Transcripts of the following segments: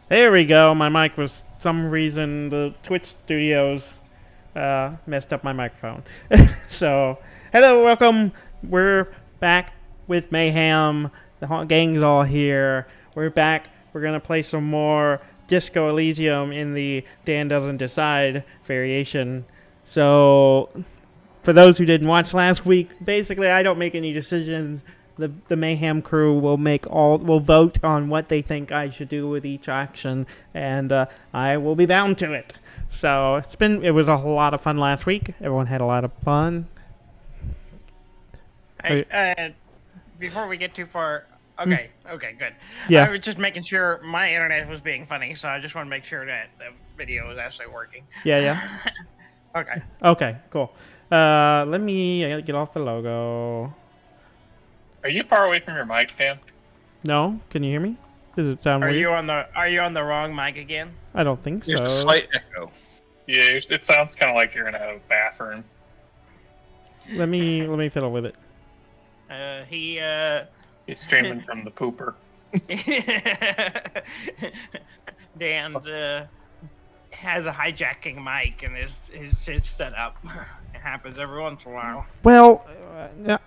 There we go. My mic was some reason the Twitch Studios messed up my microphone. So, hello, welcome. We're back with Mayham. The gang's all here. We're back. We're gonna play some more Disco Elysium in the Dan Doesn't Decide variation. So, for those who didn't watch last week, basically I don't make any decisions. The Mayhem crew will vote on what they think I should do with each action, and I will be bound to it. So it was a lot of fun last week. Everyone had a lot of fun. Hey, before we get too far, okay, good. Yeah. I was just making sure my internet was being funny, so I just want to make sure that the video is actually working. Yeah. Okay. Okay, cool. Let me get off the logo. Are you far away from your mic, Dan? No, can you hear me? Does it sound weird? Are you on the wrong mic again? I don't think so. There's a slight echo. Yeah, it sounds kind of like you're in a bathroom. Let me fiddle with it. He's streaming from the pooper. Dan has a hijacking mic and his set up. It happens every once in a while. Well,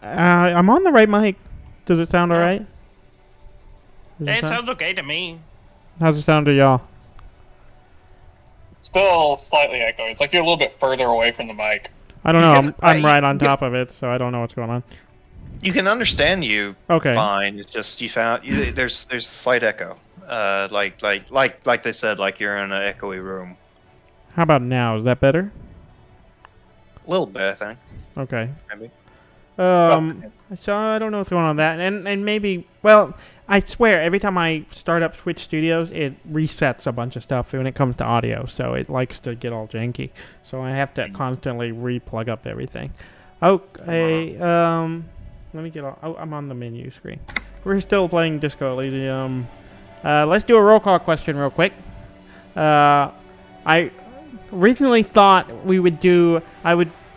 I'm on the right mic. Does it sound alright? It sounds okay to me. How's it sound to y'all? Still slightly echoey. It's like you're a little bit further away from the mic. I don't know. I'm right on top of it, so I don't know what's going on. You can understand you fine. It's just there's a slight echo. Like they said, like you're in an echoey room. How about now? Is that better? A little bit, I think. Okay. Maybe. So I don't know what's going on with that, and maybe. Well, I swear every time I start up Twitch Studios, it resets a bunch of stuff when it comes to audio. So it likes to get all janky. So I have to constantly re-plug up everything. Okay. Let me get on. Oh, I'm on the menu screen. We're still playing Disco Elysium. Let's do a roll call question real quick. I originally thought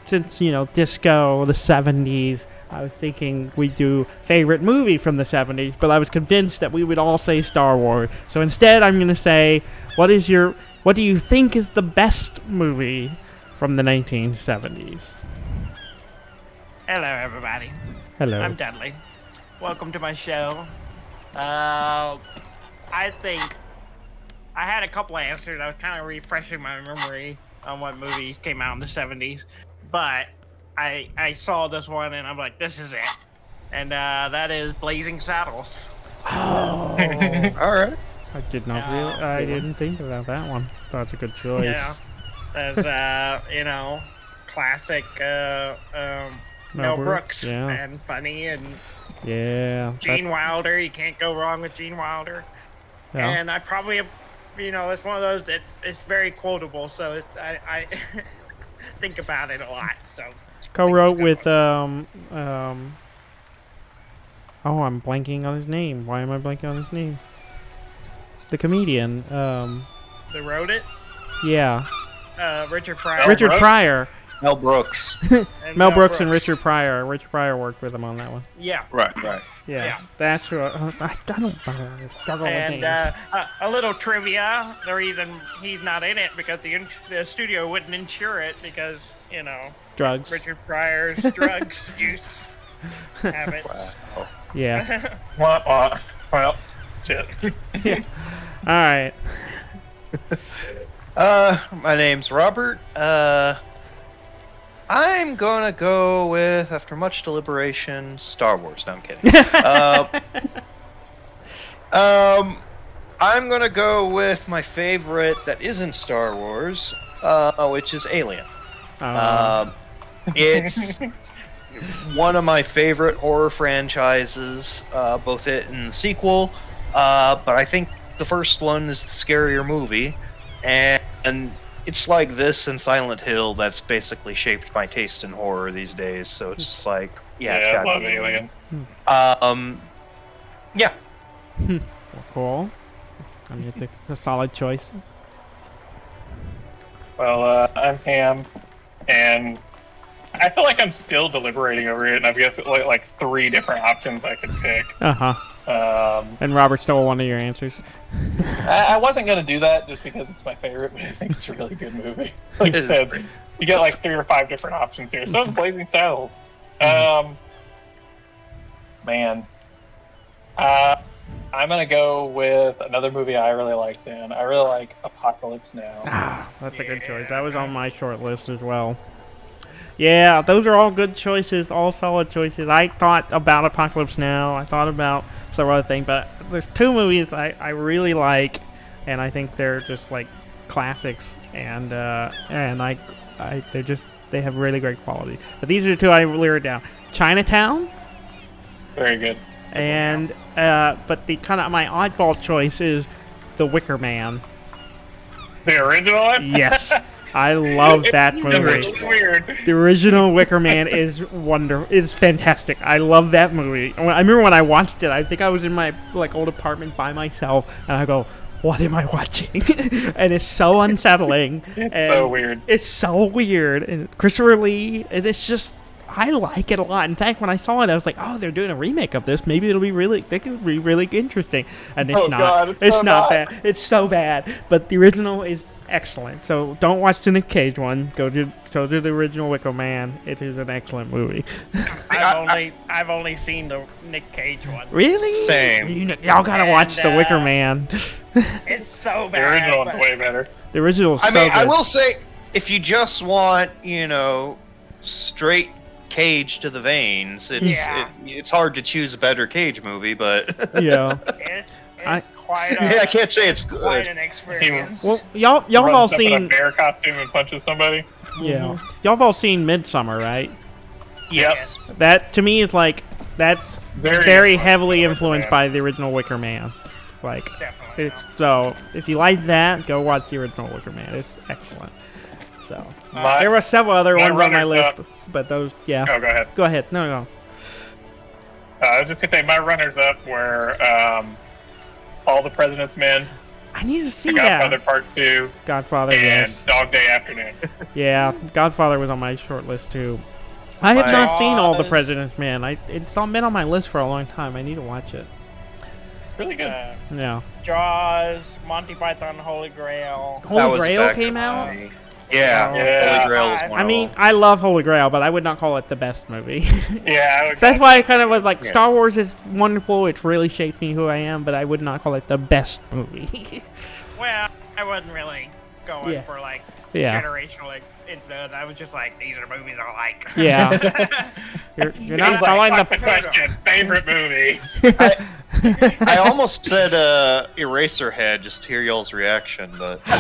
since, disco, the 70s, I was thinking we'd do favorite movie from the 70s, but I was convinced that we would all say Star Wars. So instead, I'm going to say, what do you think is the best movie from the 1970s? Hello, everybody. Hello. I'm Dudley. Welcome to my show. I think I had a couple of answers. I was kind of refreshing my memory on what movies came out in the 70s, but I saw this one and I'm like, this is it. And that is Blazing Saddles. Oh. All right. I did not I didn't think about that one. That's a good choice. Yeah. There's, classic Mel Brooks and funny and Gene Wilder. You can't go wrong with Gene Wilder. Yeah. And I probably, it's one of those that it's very quotable. So I think about it a lot. So co-wrote with oh, I'm blanking on his name. Why am I blanking on his name? The comedian. They wrote it. Yeah. Richard Pryor. Richard Pryor. Mel Brooks. Mel Brooks and Richard Pryor. Richard Pryor worked with him on that one. Yeah. Right. Yeah. That's who I don't struggle with names. And a little trivia: the reason he's not in it because the studio wouldn't insure it because drugs. Richard Pryor's drugs use habits. Wow. Yeah. Well, shit. Yeah. All right. My name's Robert. I'm gonna go with, after much deliberation, Star Wars. No, I'm kidding. I'm gonna go with my favorite that isn't Star Wars, which is Alien. It's one of my favorite horror franchises, both it and the sequel. But I think the first one is the scarier movie, and it's like this and Silent Hill that's basically shaped my taste in horror these days. So it's just like, I love Alien. Yeah. Well, cool. I mean, it's a solid choice. Well, I'm Ham, and I feel like I'm still deliberating over it, and I've got like 3 different options I could pick. Uh-huh. And Robert stole one of your answers. I wasn't going to do that just because it's my favorite, but I think it's a really good movie. Like I said, you get like 3 or 5 different options here. So is Blazing Saddles. Man. I'm going to go with another movie I really like then. I really like Apocalypse Now. Ah, that's a good choice. That was on my short list as well. Yeah, those are all good choices, all solid choices. I thought about Apocalypse Now. I thought about several other things, but there's 2 movies I really like, and I think they're just like classics, and they have really great quality. But these are the 2 I wrote down: Chinatown. Very good. And but the kind of my oddball choice is The Wicker Man. The original one? Yes. I love that movie. It's weird. The original Wicker Man is fantastic. I love that movie. I remember when I watched it, I think I was in my old apartment by myself, and I go, what am I watching? And it's so unsettling. It's so weird. It's so weird. And Christopher Lee, and it's just, I like it a lot. In fact, when I saw it, I was like, oh, they're doing a remake of this. Maybe they could be really interesting. And it's not. God, it's so not bad. It's so bad. But the original is excellent. So don't watch the Nick Cage one. Go to the original Wicker Man. It is an excellent movie. I've only seen the Nick Cage one. Really? Same. Y'all gotta watch the Wicker Man. It's so bad. The original one's way better. The original is so good. I will say, if you just want, straight Cage to the veins, it's hard to choose a better Cage movie, but yeah. It's quite I can't say it's good. quite an experience. Well, y'all have all Runs up in seen a bear costume and punches somebody. Yeah. Y'all have all seen Midsummer, right? Yes. That to me is that's very heavily influenced by the original Wicker Man. Definitely. So if you like that, go watch the original Wicker Man. It's excellent. So there were several other ones on my list, but those, yeah. Oh, go ahead. Go ahead. No. I was just gonna say my runners-up were All the President's Men, I need to see The that. Godfather Part 2, Godfather, and yes. Dog Day Afternoon. Yeah, Godfather was on my short list too. I have not seen All the President's Men. It's been on my list for a long time. I need to watch it. It's really good. Yeah. Jaws, Monty Python, Holy Grail. Holy Grail came out? Yeah. Holy Grail was one I mean, I love Holy Grail, but I would not call it the best movie. Yeah. So that's why I kind of was like, Star Wars is wonderful. It's really shaped me who I am, but I would not call it the best movie. Well, I wasn't really going for generational influence. I was just like, these are movies I like. Yeah. You're not following the question. Favorite movie. I almost said Eraserhead just to hear y'all's reaction, but I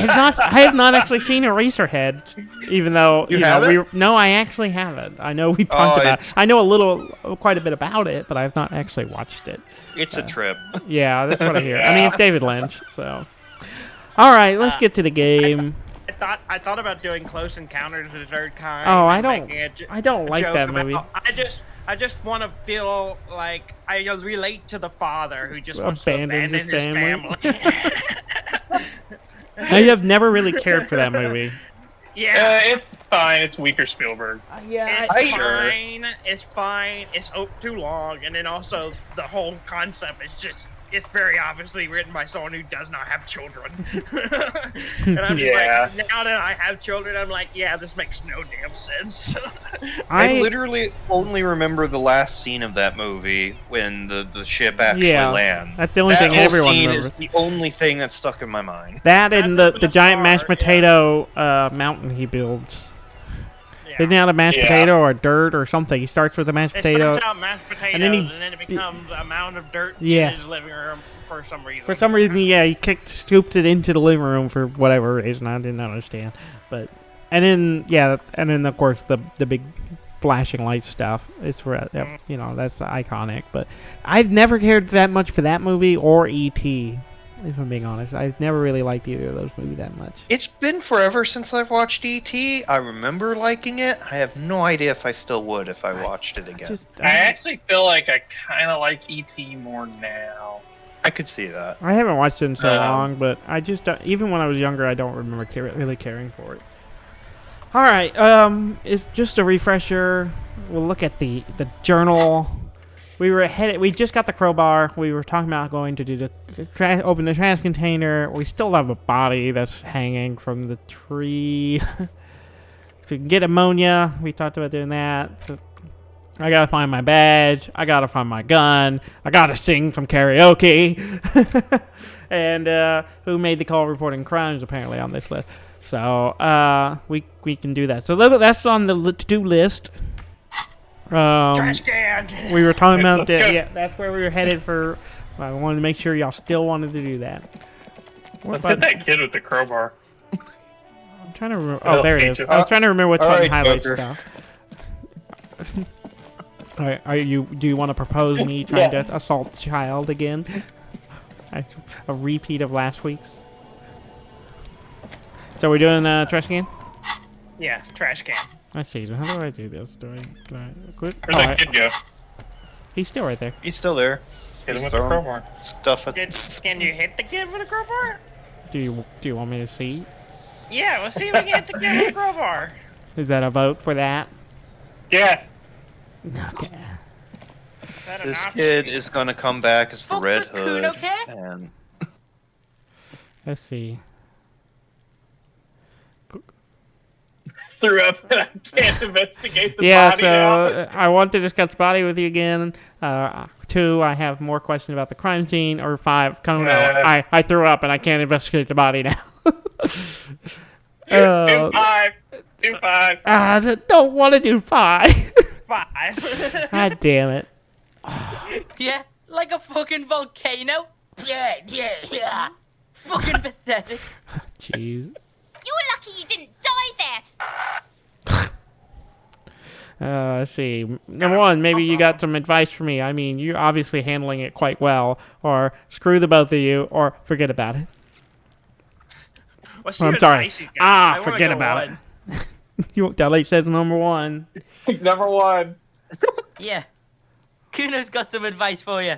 have not actually seen Eraserhead, even though you haven't? No, I actually haven't. I know we talked about it. I know quite a bit about it, but I've not actually watched it. It's a trip. Yeah, that's what I hear. I mean, it's David Lynch, so. All right, let's get to the game. I thought about doing Close Encounters of the Third Kind. Oh, I don't like that movie. I just want to feel like I relate to the father who just wants to abandon abandon his family. I have never really cared for that movie. Yeah, it's fine. It's weaker Spielberg. It's fine. It's fine. It's too long, and then also the whole concept is just. It's very obviously written by someone who does not have children. And I'm just like, now that I have children, I'm like, yeah, this makes no damn sense. I literally only remember the last scene of that movie when the ship actually lands. That's the only thing everyone remembers. That scene is the only thing that's stuck in my mind. That and the giant mashed potato mountain he builds. Isn't that a mashed potato or dirt or something? He starts with a mashed potato. It starts out mashed potatoes, and then it becomes a mound of dirt in his living room for some reason. For some reason, he scooped it into the living room for whatever reason. I didn't understand. And then of course the big flashing light stuff is for that's iconic. But I've never cared that much for that movie or E.T. If I'm being honest, I've never really liked either of those movies that much. It's been forever since I've watched E.T. I remember liking it. I have no idea if I still would if I watched it again. I actually feel like I kind of like E.T. more now. I could see that. I haven't watched it in so long, but I just even when I was younger, I don't remember really caring for it. All right, if just a refresher, we'll look at the journal. we were headed. We just got the crowbar. We were talking about going to do the open the trash container. We still have a body that's hanging from the tree. So we can get ammonia. We talked about doing that. So I gotta find my badge. I gotta find my gun. I gotta sing from karaoke. And who made the call reporting crimes apparently on this list. So we can do that. So that's on the to-do list. Trash can. We were talking about that. Yeah, that's where we were headed for. I wanted to make sure y'all still wanted to do that. Let's get that kid with the crowbar. I'm trying to remember. Oh, there it is. I was trying to remember which one highlights stuff. All right, do you want to propose me trying to assault the child again? A repeat of last week's. So we're doing trash can? Yeah, trash can. I see. So how do I do this? Can I quit? Where'd that kid go? He's still right there. He's still there. Hit him with the crowbar. Stuff at Can you hit the kid with a crowbar? Do you want me to see? Yeah, let's see if we can hit the kid with a crowbar. Is that a vote for that? Yes. Okay. This kid is gonna come back as the Red Hood, and let's see. Threw up that I can't investigate the so body now. I want to discuss body with you again. 2, I have more questions about the crime scene. Or 5, come on, I threw up and I can't investigate the body now. 2-5. 2-5. I don't want to do 5. 5. God damn it. Yeah, like a fucking volcano. Yeah. Fucking pathetic. Jeez. You were lucky you didn't die there. Let's see. Number 1, maybe you got some advice for me. I mean, you're obviously handling it quite well. Or screw the both of you, or forget about it. What's I'm sorry. Forget about it. Dudley says number 1. Number 1. Yeah. Kuno's got some advice for you.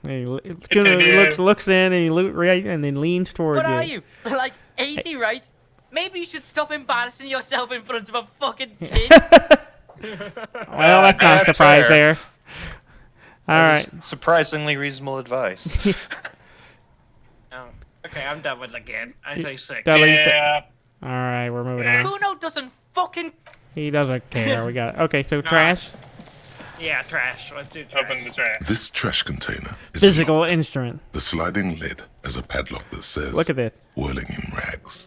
Kuno looks in and then leans towards you. What are you? Like 80, right? Maybe you should stop embarrassing yourself in front of a fucking kid. Well, that's not a surprise there. All right. Surprisingly reasonable advice. Oh, okay, I'm done with the kid. I say 6. Yeah. All right, we're moving on. Kuno doesn't fucking... He doesn't care. We got it. Okay, so trash. Yeah, trash. Let's do trash. Open the trash. This trash container is Physical locked. instrument. The sliding lid has a padlock that says, Look at this. whirling in rags.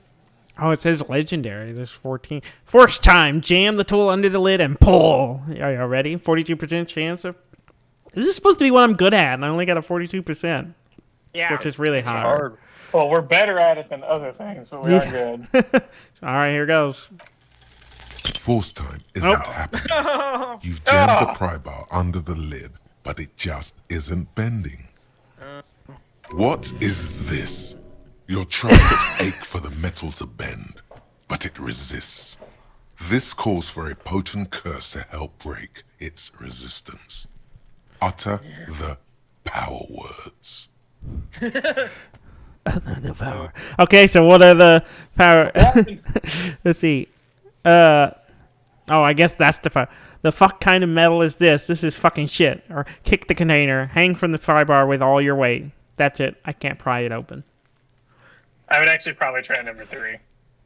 Oh, it says legendary. There's 14. First time, jam the tool under the lid and pull. Are you ready? 42% chance of... This is supposed to be what I'm good at, and I only got a 42%. Yeah. Which is really hard. Hard. Well, we're better at it than other things, but we are good. All right, here goes. Force time isn't happening. You've jammed the pry bar under the lid, but it just isn't bending. What is this? Your triceps ache for the metal to bend, but it resists. This calls for a potent curse to help break its resistance. Utter the power words. The power. Okay, so what are the power? Let's see. Oh, I guess that's the fire. The fuck kind of metal is this? This is fucking shit. Or kick the container. Hang from the fry bar with all your weight. That's it. I can't pry it open. I would actually probably try number 3.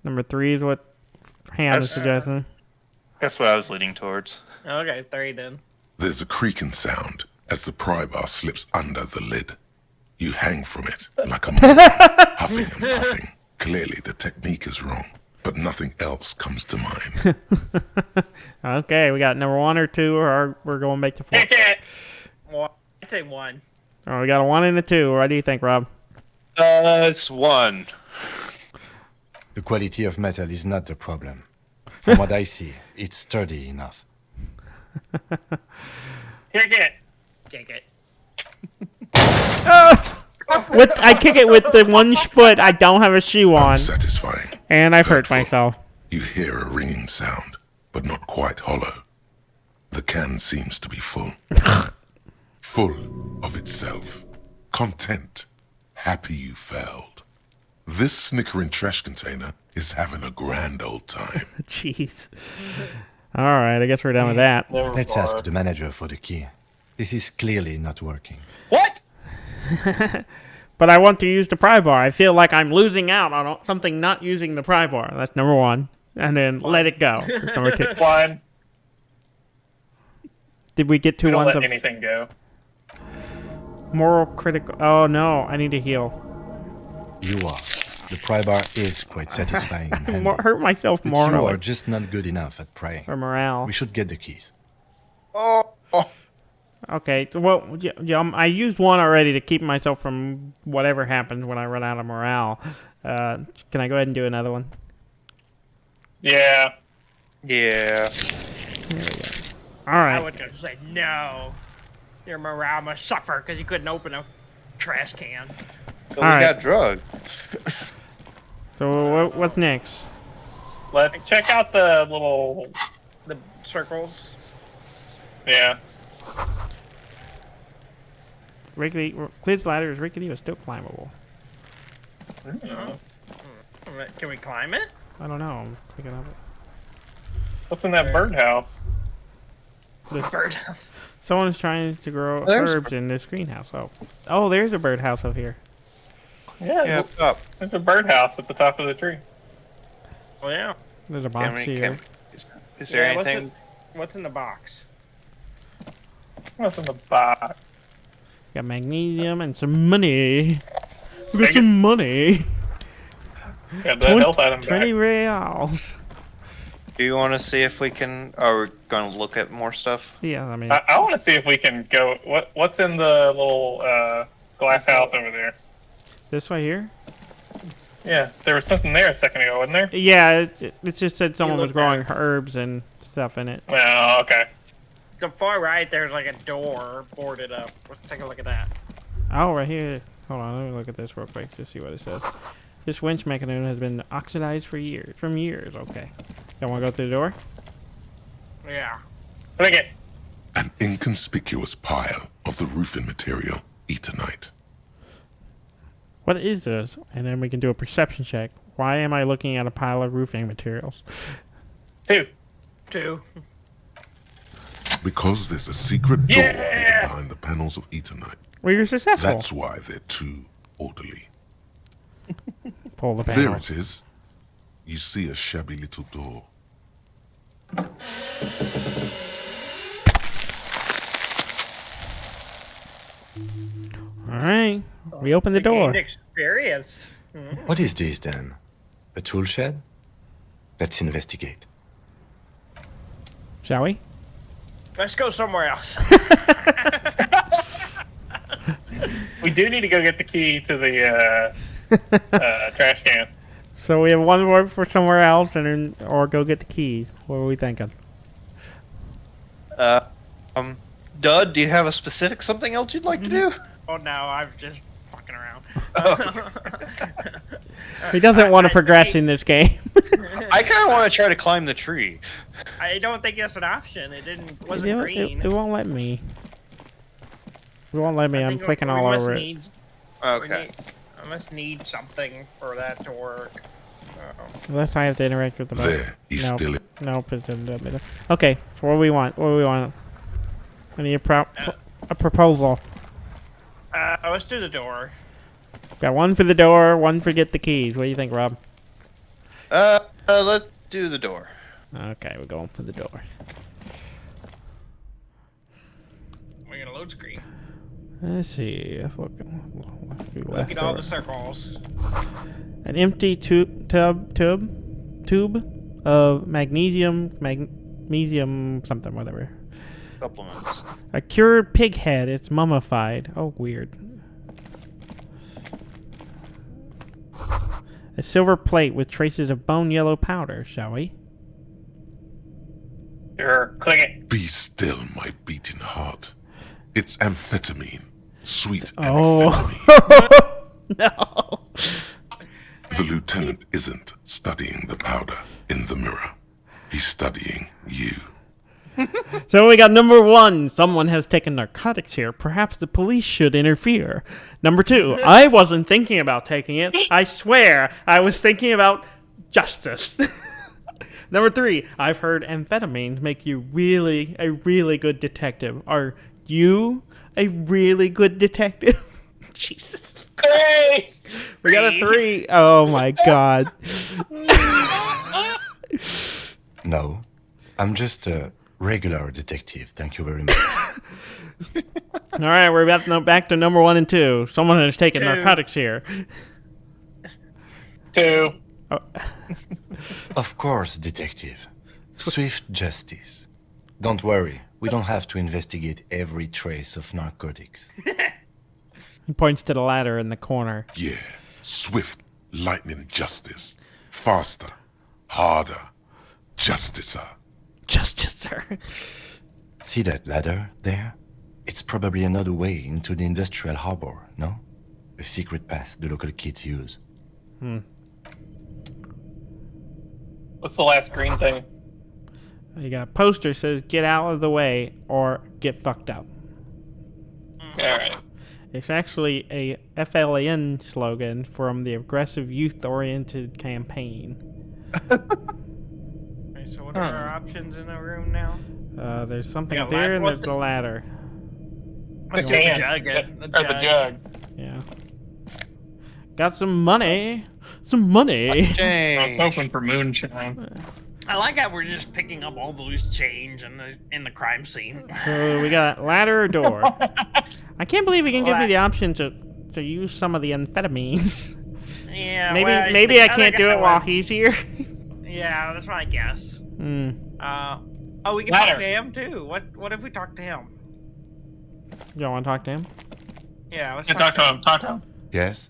Number 3 is what Han is suggesting. That's what I was leaning towards. Okay, 3 then. There's a creaking sound as the pry bar slips under the lid. You hang from it like a moron, huffing and puffing. Clearly the technique is wrong, but nothing else comes to mind. Okay, we got number 1 or 2, or we're going back to 4. Pick it! Well, I'd say 1. Oh, we got a 1 and a 2. What do you think, Rob? It's 1. The quality of metal is not the problem. From what I see, it's sturdy enough. Kick it! Kick it. I kick it with the one foot I don't have a shoe on, Unsatisfying. and I've hurt Hurtful. myself. You hear a ringing sound, but not quite hollow. The can seems to be full. Full of itself. Content. Happy you failed. This snickering trash container is having a grand old time. Jeez. All right, I guess we're done with that. Let's ask the manager for the key. This is clearly not working. What? But I want to use the pry bar. I feel like I'm losing out on something not using the pry bar. That's number one. And then let it go. Number two. One. Did we get two We don't ones let of anything go. moral critical? Oh no, I need to heal. You are. The pry bar is quite satisfying. and handy. Hurt myself But more. you are just not good enough at prying. For morale. We should get the keys. Oh. Okay, well, I used one already to keep myself from whatever happens when I run out of morale. Can I go ahead and do another one? Yeah. Yeah. There we go. All right. I was gonna say no. Your morale must suffer because you couldn't open a trash can. So we got drugged. So what's next? Let's check out the circles. Yeah. Rickety, Clid's ladder is rickety but still climbable. Can we climb it? I don't know. I'm picking up. What's in that birdhouse? Birdhouse. Someone's trying to grow herbs in this greenhouse. Oh, there's a birdhouse up here. Yeah, up. There's a birdhouse at the top of the tree. Oh yeah. There's a box here. Is there anything? What's in the box? What's in the box? Got magnesium and some money. We got some money. Got that health item 20 back. reals. Do you want to see if we can? Are we going to look at more stuff? Yeah, I mean. I want to see if we can go. What's in the little glass house over there? This way here? Yeah, there was something there a second ago, wasn't there? Yeah, it just said someone was growing herbs and stuff in it. Oh, okay. So far right, there's like a door boarded up. Let's take a look at that. Oh, right here. Hold on, let me look at this real quick to see what it says. This winch mechanism has been oxidized for years. Okay. Y'all want to go through the door? Yeah. Click it. An inconspicuous pile of the roofing material, Eternite. What is this? And then we can do a perception check. Why am I looking at a pile of roofing materials? Two. Because there's a secret door hidden behind the panels of Eternite. Well, you're successful. That's why they're too orderly. Pull the panel. There it is. You see a shabby little door. Alright. We open the door. Experience. What is this then? A tool shed? Let's investigate. Shall we? Let's go somewhere else. We do need to go get the key to the trash can. So we have one word for somewhere else, and then, or go get the keys. What are we thinking? Dud, do you have a specific something else you'd like to do? Oh no, I'm just fucking around. He doesn't want to progress in this game. I kind of want to try to climb the tree. I don't think that's an option. Wasn't green. It won't let me. It won't let me. I'm clicking all over it. Okay. I must need something for that to work. Unless I have to interact with the button. There, he's still in. Nope, it didn't do it. Okay, so what do we want? I need a proposal. Let's do the door. Got one for the door, one for get the keys. What do you think, Rob? Let's do the door. Okay, we're going for the door. We're gonna load screen. Let's see. Let's look Look at all the circles. An empty tube of magnesium something, whatever. Supplements. A cured pig head. It's mummified. Oh, weird. A silver plate with traces of bone yellow powder. Shall we? Sure. Click it. Be still, my beating heart. It's amphetamine. Sweet Oh. amphetamine. No. The lieutenant isn't studying the powder in the mirror. He's studying you. So we got number 1. Someone has taken narcotics here. Perhaps the police should interfere. Number 2. I wasn't thinking about taking it. I swear I was thinking about justice. Number 3, I've heard amphetamines make you a really good detective. Are you a really good detective? Jesus. Hey! We got a 3. Oh my god. No, I'm just a regular detective. Thank you very much. All right, we're back to number 1 and 2. Someone has taken 2. narcotics here. 2. Oh. Of course, detective. Swift justice. Don't worry, we don't have to investigate every trace of narcotics. He points to the ladder in the corner. Yeah, swift, lightning justice. Faster, harder, justicer. Justicer. See that ladder there? It's probably another way into the industrial harbor, no? A secret path the local kids use. What's the last green thing? You got a poster says "Get out of the way" or "Get fucked up." Alright. It's actually a FLN slogan from the Aggressive Youth-Oriented Campaign. Alright, so what are our options in the room now? There's something Yeah, up there, and what there's the- the ladder. Let's The see can. the jug. Or the jug. Yeah. Got some money. Some money. I was Change. hoping for moonshine. I like how we're just picking up all the loose change in the crime scene. So we got ladder or door. I can't believe he can give me the option to use some of the amphetamines. Yeah. Maybe well, maybe the I other can't do guy it while was- he's here. Yeah, that's my guess. Hmm. Oh, we can Ladder. talk to him too. What if we talk to him? You want to talk to him? Yeah, let's Yeah, talk to him. Talk to him. Yes?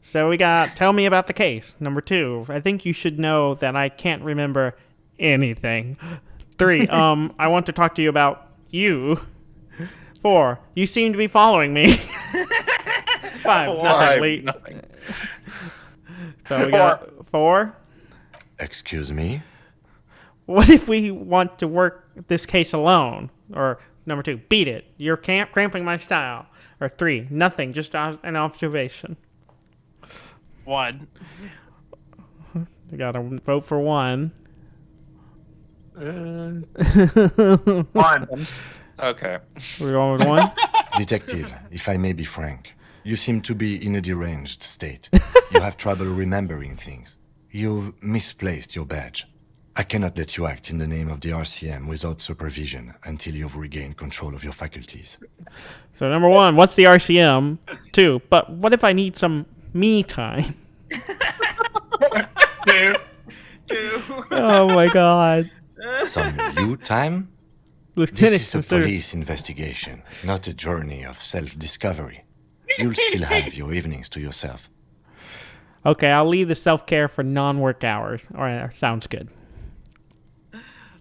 So we got tell me about the case. Number 2, I think you should know that I can't remember anything. 3, I want to talk to you about you. 4, you seem to be following me. 5, nothing. Lee. Nothing. So we got 4. Excuse me? What if we want to work this case alone? Or number 2, beat it. You're cramping my style. Or 3, nothing, just an observation. 1. We gotta vote for 1. 1. Okay. We're going with 1. Detective, if I may be frank, you seem to be in a deranged state. You have trouble remembering things. You've misplaced your badge. I cannot let you act in the name of the RCM without supervision until you've regained control of your faculties. So number 1, what's the RCM? 2, but what if I need some me time? 2. 2. Oh my god. Some you time? Lieutenant, This is a consider- police investigation, not a journey of self-discovery. You'll still have your evenings to yourself. Okay, I'll leave the self-care for non-work hours. Alright, sounds good.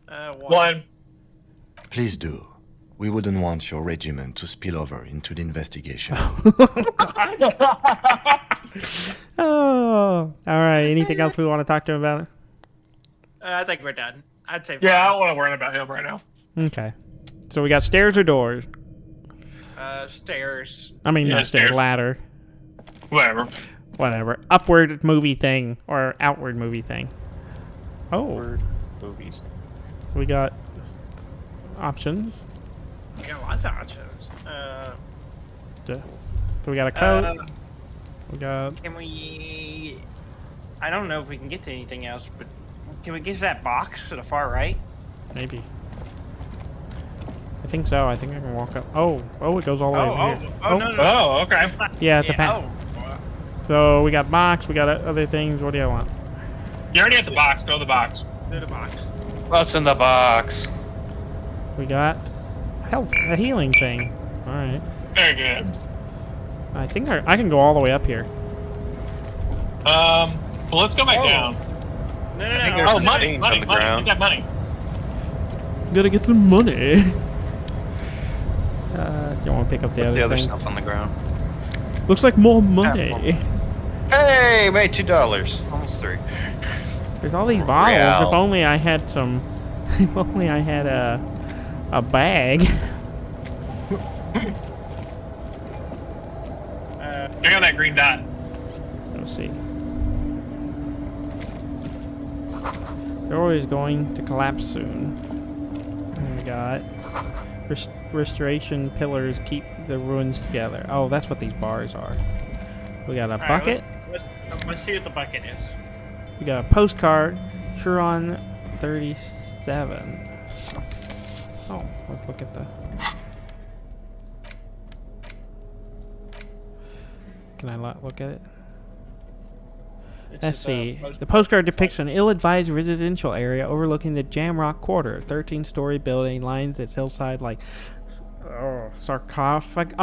1. Please do. We wouldn't want your regiment to spill over into the investigation. Oh, alright, anything else we want to talk to him about? I think we're done. I'd say. Yeah, I don't want to worry about him right now. Okay. So we got stairs or doors? Stairs. I mean, Yeah, not stairs, stairs. ladder. Whatever. Whatever. Upward movie thing or outward movie thing. Oh. Movies. We got options. We got lots of options. So we got a coat. We got. Can we? I don't know if we can get to anything else, but can we get to that box to the far right? Maybe. I think so. I think I can walk up. Oh, it goes all the way over here. No. Oh, okay. Yeah, it's a Yeah, path. So we got box. We got other things. What do you want? You're already at the box. Go to the box. To the box. What's in the box? We got health, a healing thing. All right. Very good. I think I can go all the way up here. Well, let's go back down. No. I think there's Oh, some money. things Money. on the Money. ground. We got money. Gotta get some money. Do you want to pick up the The other other thing? stuff on the ground. Looks like more money. Hey, made $2. Almost 3. There's all these bottles. Real. If only I had some. If only I had a bag. Check out that green dot. Let's see. They're always going to collapse soon. And we got restoration pillars keep the ruins together. Oh, that's what these bars are. We got a bucket. Let's see what the bucket is. We got a postcard. Huron 37. Oh, let's look at the... Can I look at it? Let's see. The postcard depicts an ill-advised residential area overlooking the Jamrock Quarter. 13-story building lines its hillside like sarcophagi.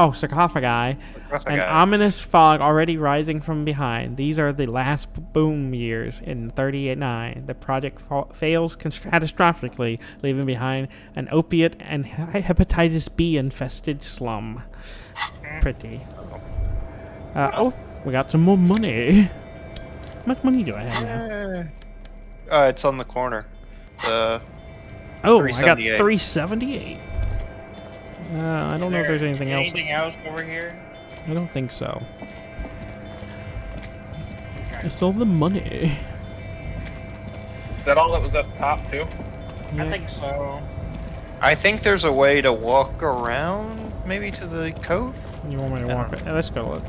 An ominous fog already rising from behind. These are the last boom years in 38-9. The project fails catastrophically, leaving behind an opiate and hepatitis B infested slum. Pretty. Oh, we got some more money. How much money do I have now? It's on the corner. Oh, I got 378. I don't know if there's anything else. Anything else over here? I don't think so. It's all the money. Is that all that was at the top, too? Yeah. I think so. I think there's a way to walk around, maybe to the cove. You want me to walk? Let's go look.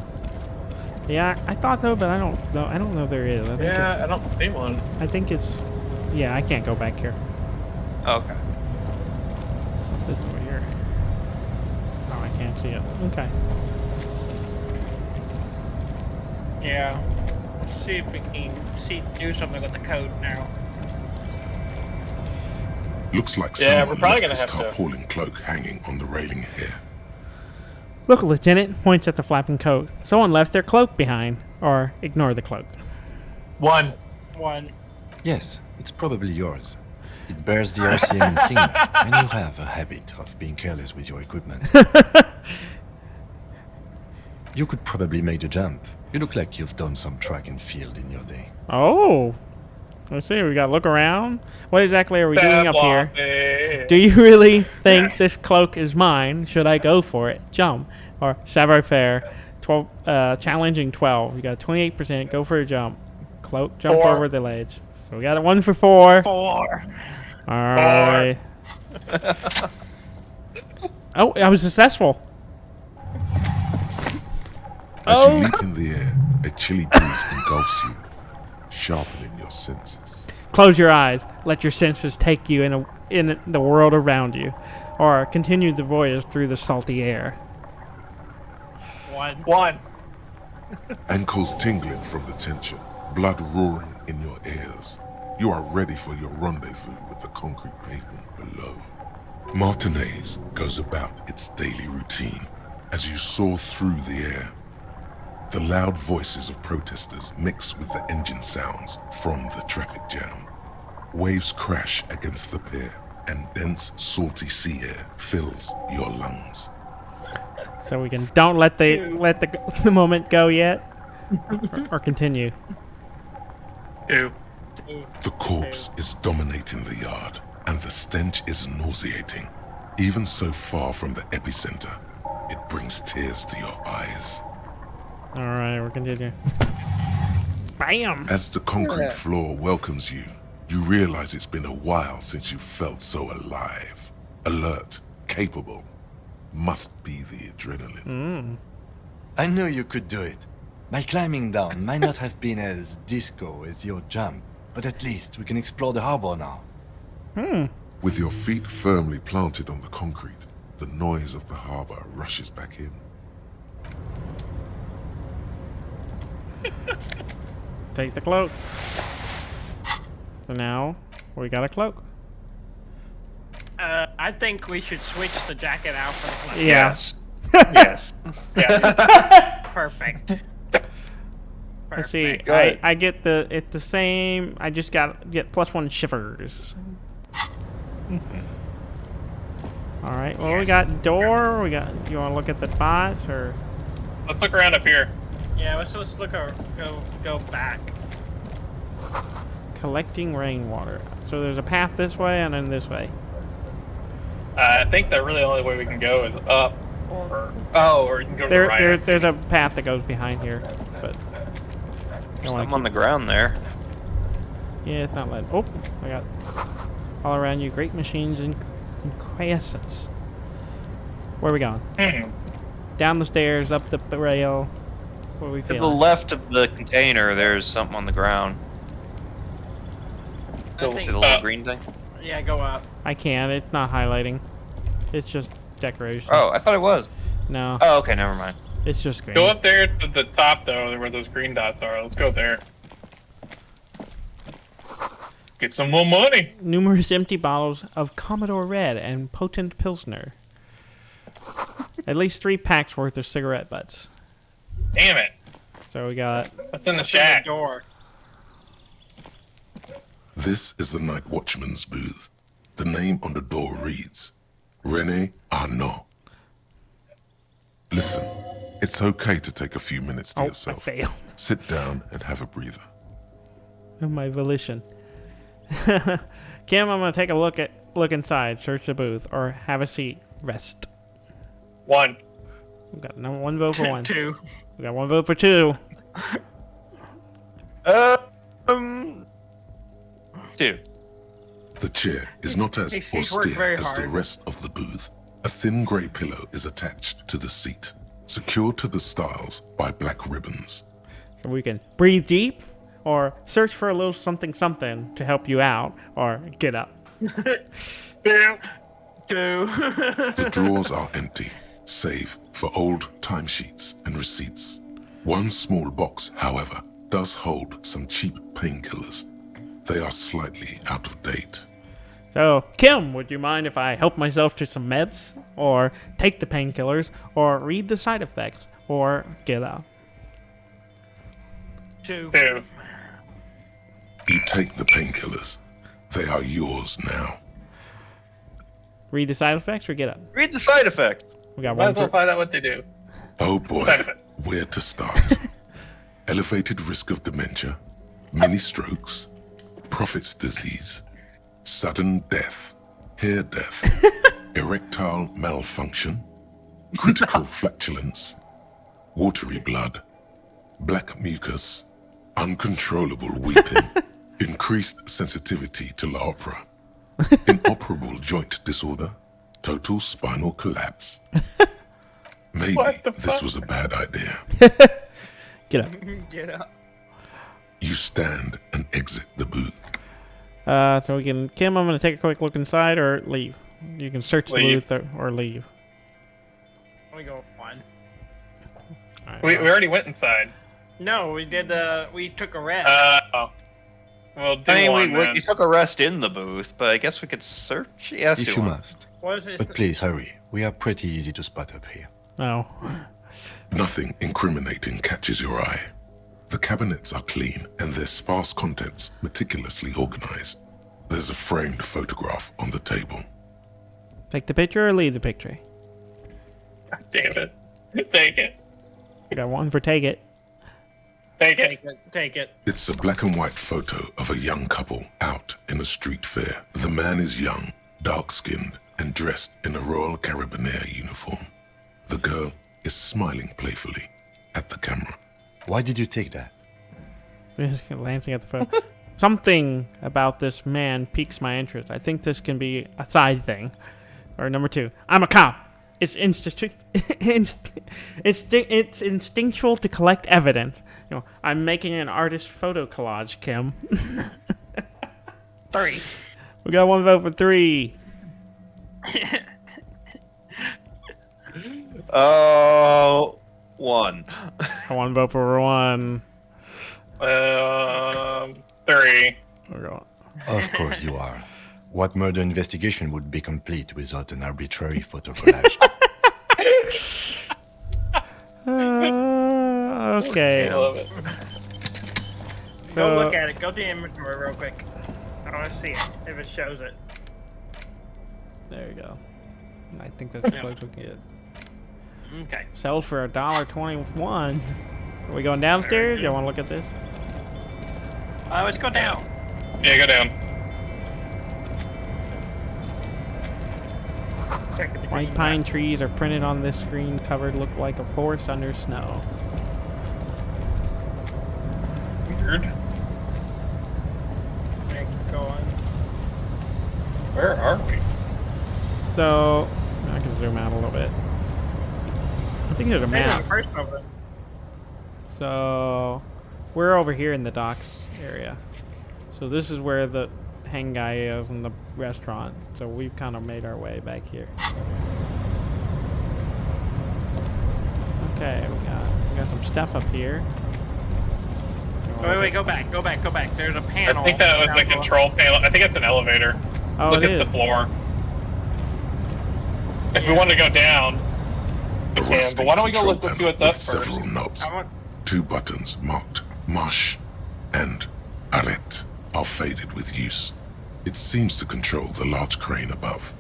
Yeah, I thought so, but I don't know. I don't know if there is. I think I don't see one. I think it's. Yeah, I can't go back here. Okay. What's this over here? Oh, I can't see it. Okay. Yeah. Let's see if we can do something with the code now. Looks like Yeah, someone we're probably left gonna this have to- tarpaulin cloak hanging on the railing here. Look, Lieutenant points at the flapping coat. Someone left their cloak behind, or ignore the cloak. One. Yes, it's probably yours. It bears the RCM insignia, and you have a habit of being careless with your equipment. You could probably make the jump. You look like you've done some track and field in your day. Oh, let's see. We got to look around. What exactly are we doing up here? Here? Do you really think this cloak is mine? Should I go for it? Jump. Or savoir-faire. 12, challenging 12. You got 28%. Go for a jump. Cloak, jump 4. over the ledge. So we got a 1 for 4. 4. Alright. Oh, I was successful. As you leap in the air, a chilly breeze engulfs you, sharpening your senses. Close your eyes. Let your senses take you in the world around you. Or continue the voyage through the salty air. 1. Ankles tingling from the tension, blood roaring in your ears. You are ready for your rendezvous with the concrete pavement below. Martinez goes about its daily routine as you soar through the air. The loud voices of protesters mix with the engine sounds from the traffic jam. Waves crash against the pier, and dense, salty sea air fills your lungs. So we can don't let the moment go yet, or continue. 2. The corpse is dominating the yard, and the stench is nauseating. Even so far from the epicenter, it brings tears to your eyes. Alright, we're continuing. Bam! As the concrete floor welcomes you, you realize it's been a while since you felt so alive, alert, capable. Must be the adrenaline. I knew you could do it. My climbing down might not have been as disco as your jump, but at least we can explore the harbor now. With your feet firmly planted on the concrete, the noise of the harbor rushes back in. Take the cloak. So now, we got a cloak. I think we should switch the jacket out for the cloak. Yeah. Yes. Perfect. Let's see. Good. I get the same. I just get +1 shivers. All right. Well, we got door. We got. You want to look at the bots or? Let's look around up here. Yeah, let's look go back. Collecting rainwater. So there's a path this way and then this way. I think the really only way we can go is up, or you can go to the right. There's a path that goes behind here, but I'm on the ground there. Yeah, it's not letting. Oh, I got all around you. Great machines and quiescence. Where are we going? Down the stairs, up the rail. What are we To feeling? the left of the container, there's something on the ground. I See think, the little green thing? yeah, go up. I can't. It's not highlighting. It's just decoration. Oh, I thought it was. No, Oh, okay, never mind. it's just green. Go up there to the top, though, where those green dots are. Let's go there. Get some more money. Numerous empty bottles of Commodore Red and potent Pilsner. At least 3 packs worth of cigarette butts. Damn it. So we got. What's in the What's in shack? the door? This is the night watchman's booth. The name on the door reads, René Arnaud. Listen, it's okay to take a few minutes to Oh, I yourself. failed. Sit down and have a breather. Of my volition. Kim, I'm gonna take a look inside, search the booth, or have a seat, rest. 1. We got one vote for one. 2. We got 1 vote for 2. 2. The chair is not as He's worked austere very as the hard. rest of the booth. A thin grey pillow is attached to the seat, secured to the stiles by black ribbons. So we can breathe deep, or search for a little something to help you out, or get up. 2. The drawers are empty, save for old timesheets and receipts. One small box, however, does hold some cheap painkillers. They are slightly out of date. So, Kim, would you mind if I help myself to some meds, or take the painkillers, or read the side effects, or get up? 2. 2. You take the painkillers. They are yours now. Read the side effects, or get up? Read the side effect. We got Might one as well for. find out what they do. Oh boy, where to start? Elevated risk of dementia, mini strokes, prophet's disease, sudden death, hair death, erectile malfunction, critical flatulence, watery blood, black mucus, uncontrollable weeping, increased sensitivity to la opera, inoperable joint disorder, total spinal collapse. Maybe What the this fuck? was a bad idea. Get up. Get up. You stand and exit the booth. So we can. Kim, I'm gonna take a quick look inside, or leave. You can search Leave. the booth, or leave. We go 1. All right, We already went inside. No, we did. We took a rest. Oh. Well, do I mean, one we then. took a rest in the booth, but I guess we could search. Yes, If you you want. must. What is it? But please hurry. We are pretty easy to spot up here. Oh. Nothing incriminating catches your eye. The cabinets are clean and their sparse contents meticulously organized. There's a framed photograph on the table. Take the picture or leave the picture? Damn it. Take it. We got 1 for take it. Take it. Take it. Take it. It's a black and white photo of a young couple out in a street fair. The man is young, dark-skinned, and dressed in a Royal Carabinieri uniform. The girl is smiling playfully at the camera. Why did you take that? Just glancing at the photo. Something about this man piques my interest. I think this can be a side thing. Or number 2, I'm a cop. It's it's instinctual to collect evidence. You know, I'm making an artist photo collage, Kim. 3. We got 1 vote for 3. Oh, 1. 1 vote for 1. 3. We're going. Of course you are. What murder investigation would be complete without an arbitrary photo collage? Okay. I love it. Go So, look at it. Go to the inventory real quick. I want to see it. If it shows it. there you go. I think that's as Yeah. close as we can get. Okay. Sells for $1.21. Are we going downstairs? Y'all want to look at this? Let's go down. Yeah, go down. Check the White green pine dot. trees are printed on this screen covered look like a forest under snow. Weird. Where are we? So I can zoom out a little bit. I think there's a map. First over. So we're over here in the docks area. So this is where the hang guy is in the restaurant. So we've kind of made our way back here. Okay, we got some stuff up here. Wait, go back. There's a panel. I think that was the control panel. I think it's an elevator. Oh, Look it at is. the floor. If we want to go down, we can. But why don't we go look to see what's up first? Several knobs. 2 buttons marked Marsh and Arrête are faded with use. It seems to control the large crane above.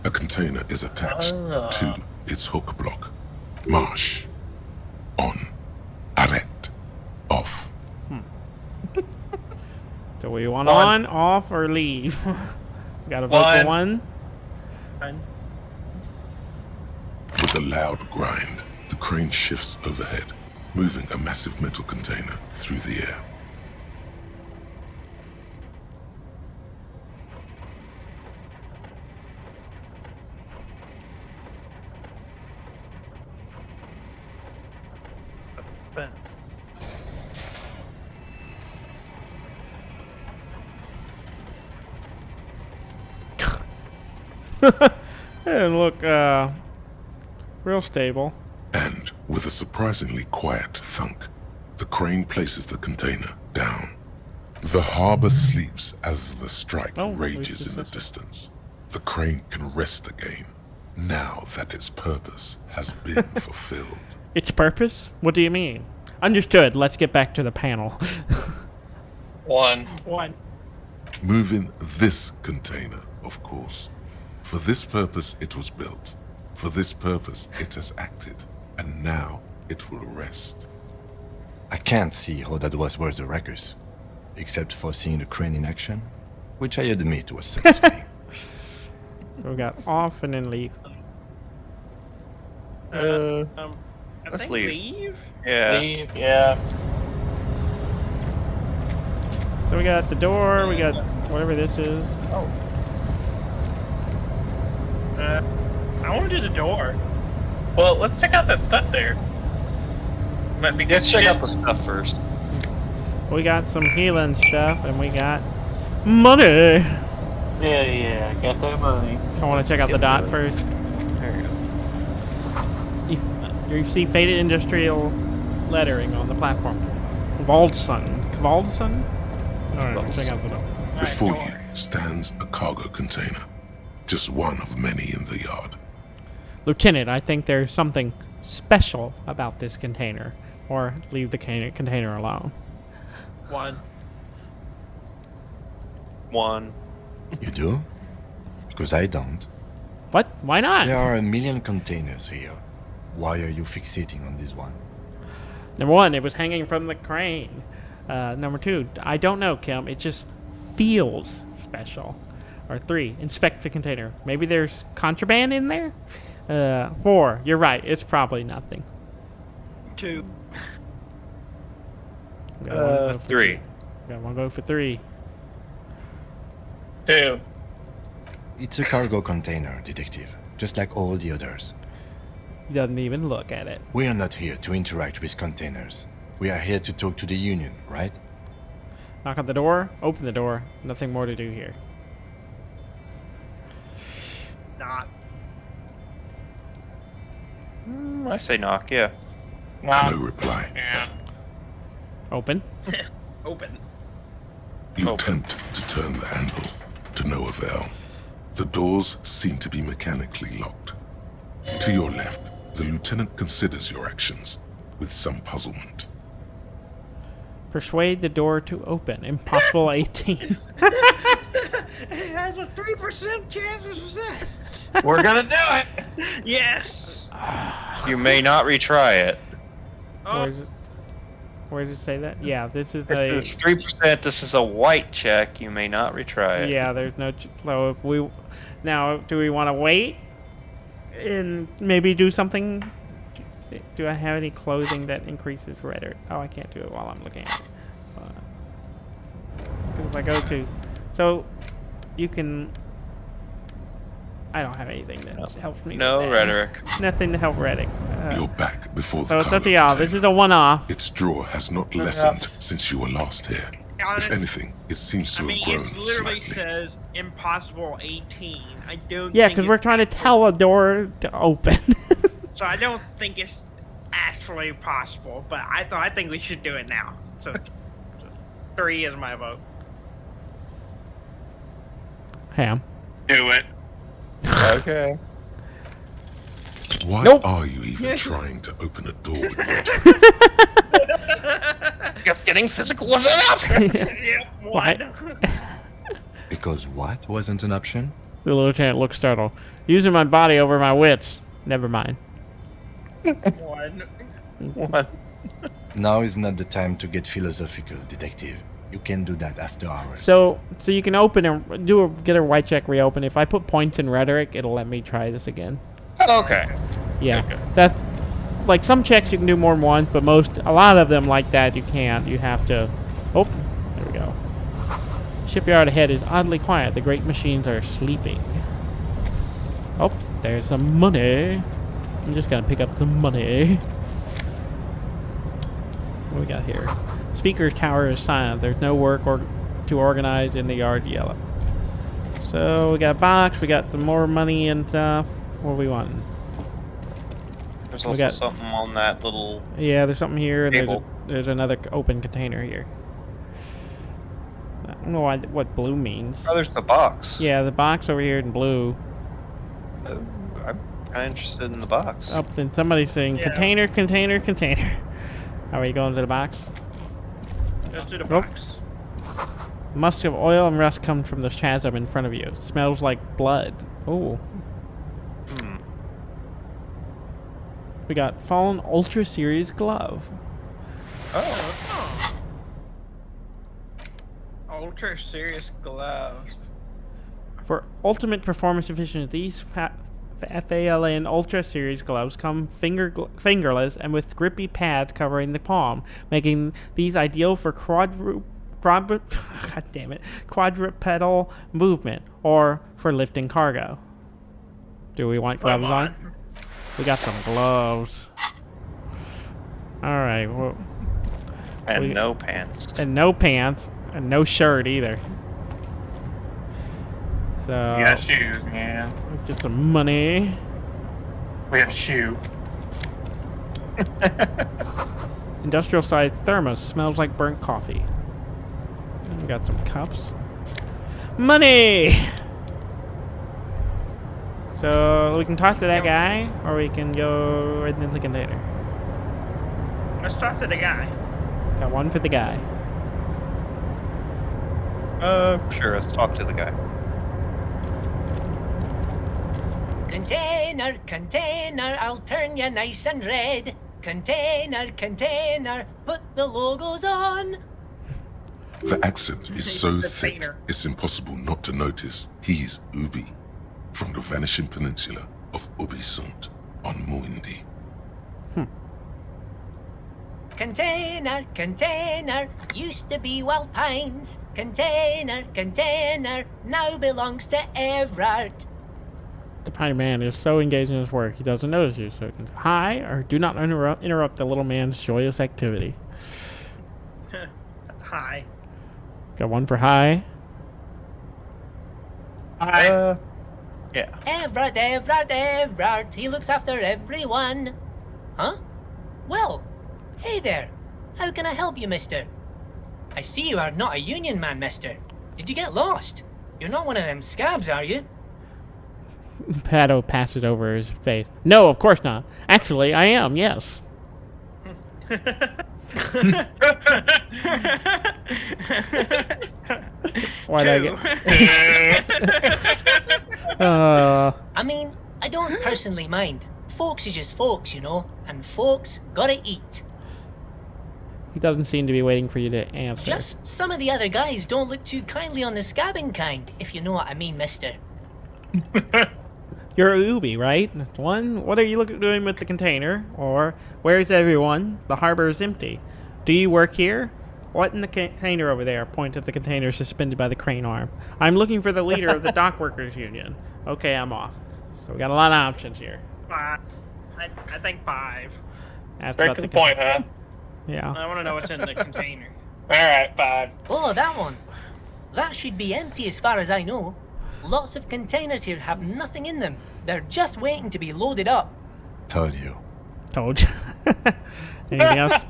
A container is attached to its hook block. Marsh. On. Arrête. Off. Do we want on, off, or leave? Gotta vote for one. With a loud grind, the crane shifts overhead, moving a massive metal container through the air. And look, real stable. And with a surprisingly quiet thunk, the crane places the container down. The harbor sleeps as the strike rages in the distance. The crane can rest again, now that its purpose has been fulfilled. Its purpose? What do you mean? Understood. Let's get back to the panel. One. Moving this container, of course. For this purpose it was built. For this purpose it has acted. And now it will rest. I can't see how that was worth the ruckus, except for seeing the crane in action, which I admit was satisfying. So we got off and then leave. I let's think leave. Yeah. Leave, yeah. So we got the door, we got whatever this is. I want to do the door. Well, let's check out that stuff there. Let's check out the stuff first. We got some healing stuff and we got money. Yeah, got that money. I want to check out the dot first. There you go. You see faded industrial lettering on the platform. Kvaldsson? Alright, check out the door. Before you stands a cargo container. Just one of many in the yard. Lieutenant, I think there's something special about this container. Or leave the container alone. One. You do? Because I don't. What? Why not? There are a million containers here. Why are you fixating on this one? Number one, it was hanging from the crane. Number two, I don't know, Kim. It just feels special. Or 3, inspect the container. Maybe there's contraband in there? 4, you're right. It's probably nothing. 2. 3. Got one go for 3. 2. It's a cargo container, detective, just like all the others. He doesn't even look at it. We are not here to interact with containers. We are here to talk to the Union, right? Knock on the door, open the door. Nothing more to do here. Not. I say knock, yeah. No reply. Yeah. Open. Open. You attempt to turn the handle, to no avail. The doors seem to be mechanically locked. To your left, the lieutenant considers your actions with some puzzlement. Persuade the door to open. Impossible 18. It has a 3% chance of success. We're gonna do it! Yes! You may not retry it. Where does it say that? Yeah, this is This is 3%. This is a white check. You may not retry it. Yeah, there's no. So if we now, do we want to wait and maybe do something? Do I have any clothing that increases rhetoric? Oh, I can't do it while I'm looking at it. Because if I go to, so you can I don't have anything that helps me. No with that. rhetoric. Nothing to help Reddick. You're back before the So it's calm up to of y'all. the This tale. is a one-off. Its draw has not lessened since you were last here. If anything, it seems to I mean, have grown it literally slightly. says impossible 18. I don't. Yeah, think because we're trying to tell a door to open. So I don't think it's actually possible, but I think we should do it now. So 3 is my vote. Ham. Do it. Okay. Why Nope. are you even trying to open a door with logic? Just getting physical wasn't enough. Yeah, What? Because what wasn't an option? The lieutenant looks startled. Using my body over my wits. Never mind. 1. What? Now is not the time to get philosophical, detective. You can do that after hours. So you can open and get a white check reopen. If I put points in rhetoric, it'll let me try this again. Okay. Yeah, Okay. that's like some checks you can do more than once, but a lot of them like that you can't. You have to. Oh, there we go. Shipyard ahead is oddly quiet. The great machines are sleeping. Oh, there's some money. I'm just gonna pick up some money. What do we got here? Speaker tower is silent. There's no work to organize in the yard yellow. So we got a box. We got some more money and stuff. What do we want? There's We also got- something on that little. Yeah, there's something here, and Table. there's another open container here. I don't know what blue means. Oh, there's the box. Yeah, the box over here in blue. I'm kind of interested in the box. Oh, then somebody's saying Yeah. container, container, container. Are we going to the box? Let's do the Nope. box. Musk of oil and rust comes from the chasm in front of you. Smells like blood. Oh. Hmm. We got Fallen Ultra Series glove. Oh. Ultra serious gloves. For ultimate performance efficiency, these FALN Ultra Series gloves come fingerless and with grippy pads covering the palm, making these ideal for quadrupedal movement or for lifting cargo. Do we want gloves on? We got some gloves. Alright, well, And we- no pants. and no pants, and no shirt either. So, You got shoes, man. let's get some money. We have a shoe. Industrial side thermos smells like burnt coffee. We got some cups. Money! So we can talk to that guy, or we can go right in the container. Let's talk to the guy. Got one for the guy. Sure, let's talk to the guy. Container, container, I'll turn you nice and red. Container, container, put the logos on. The accent is so The thick, painter. it's impossible not to notice he's Ubi, from the vanishing peninsula of Ubisunt on Muindi. Container, container, used to be Wild Pines. Container, container, now belongs to Everard. The tiny man is so engaged in his work, he doesn't notice you. So he can hi, or do not interrupt the little man's joyous activity. Hi. Got one for hi. Yeah. Everard, Everard, Everard, he looks after everyone. Huh? Well, hey there. How can I help you, mister? I see you are not a union man, mister. Did you get lost? You're not one of them scabs, are you? Pato passes over his face. No, of course not. Actually, I am, yes. Why did I get... I mean, I don't personally mind. Folks is just folks, you know, and folks gotta eat. He doesn't seem to be waiting for you to answer. Just some of the other guys don't look too kindly on the scabbing kind, if you know what I mean, mister. You're a Ubi, right? One, what are you doing with the container? Or, where's everyone? The harbor is empty. Do you work here? What in the container over there? Point at the container suspended by the crane arm. I'm looking for the leader of the dock workers union. Okay, I'm off. So we got a lot of options here. I think 5. Asked Straight about to the point, huh? Yeah. I want to know what's in the container. Alright, 5. Oh, that one. That should be empty as far as I know. Lots of containers here have nothing in them. They're just waiting to be loaded up. Told you. Told you. Anything else?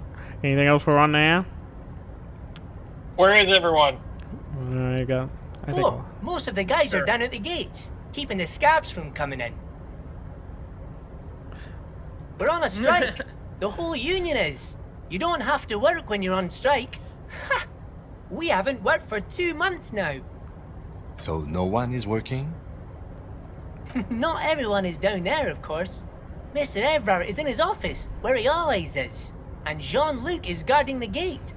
Anything else we're on now? Where is everyone? There you go. I think. Oh, most of the guys are down at the gates, keeping the scabs from coming in. We're on a strike. The whole union is. You don't have to work when you're on strike. Ha! We haven't worked for 2 months now. So no one is working? Not everyone is down there, of course. Mr. Everard is in his office, where he always is. And Jean-Luc is guarding the gate.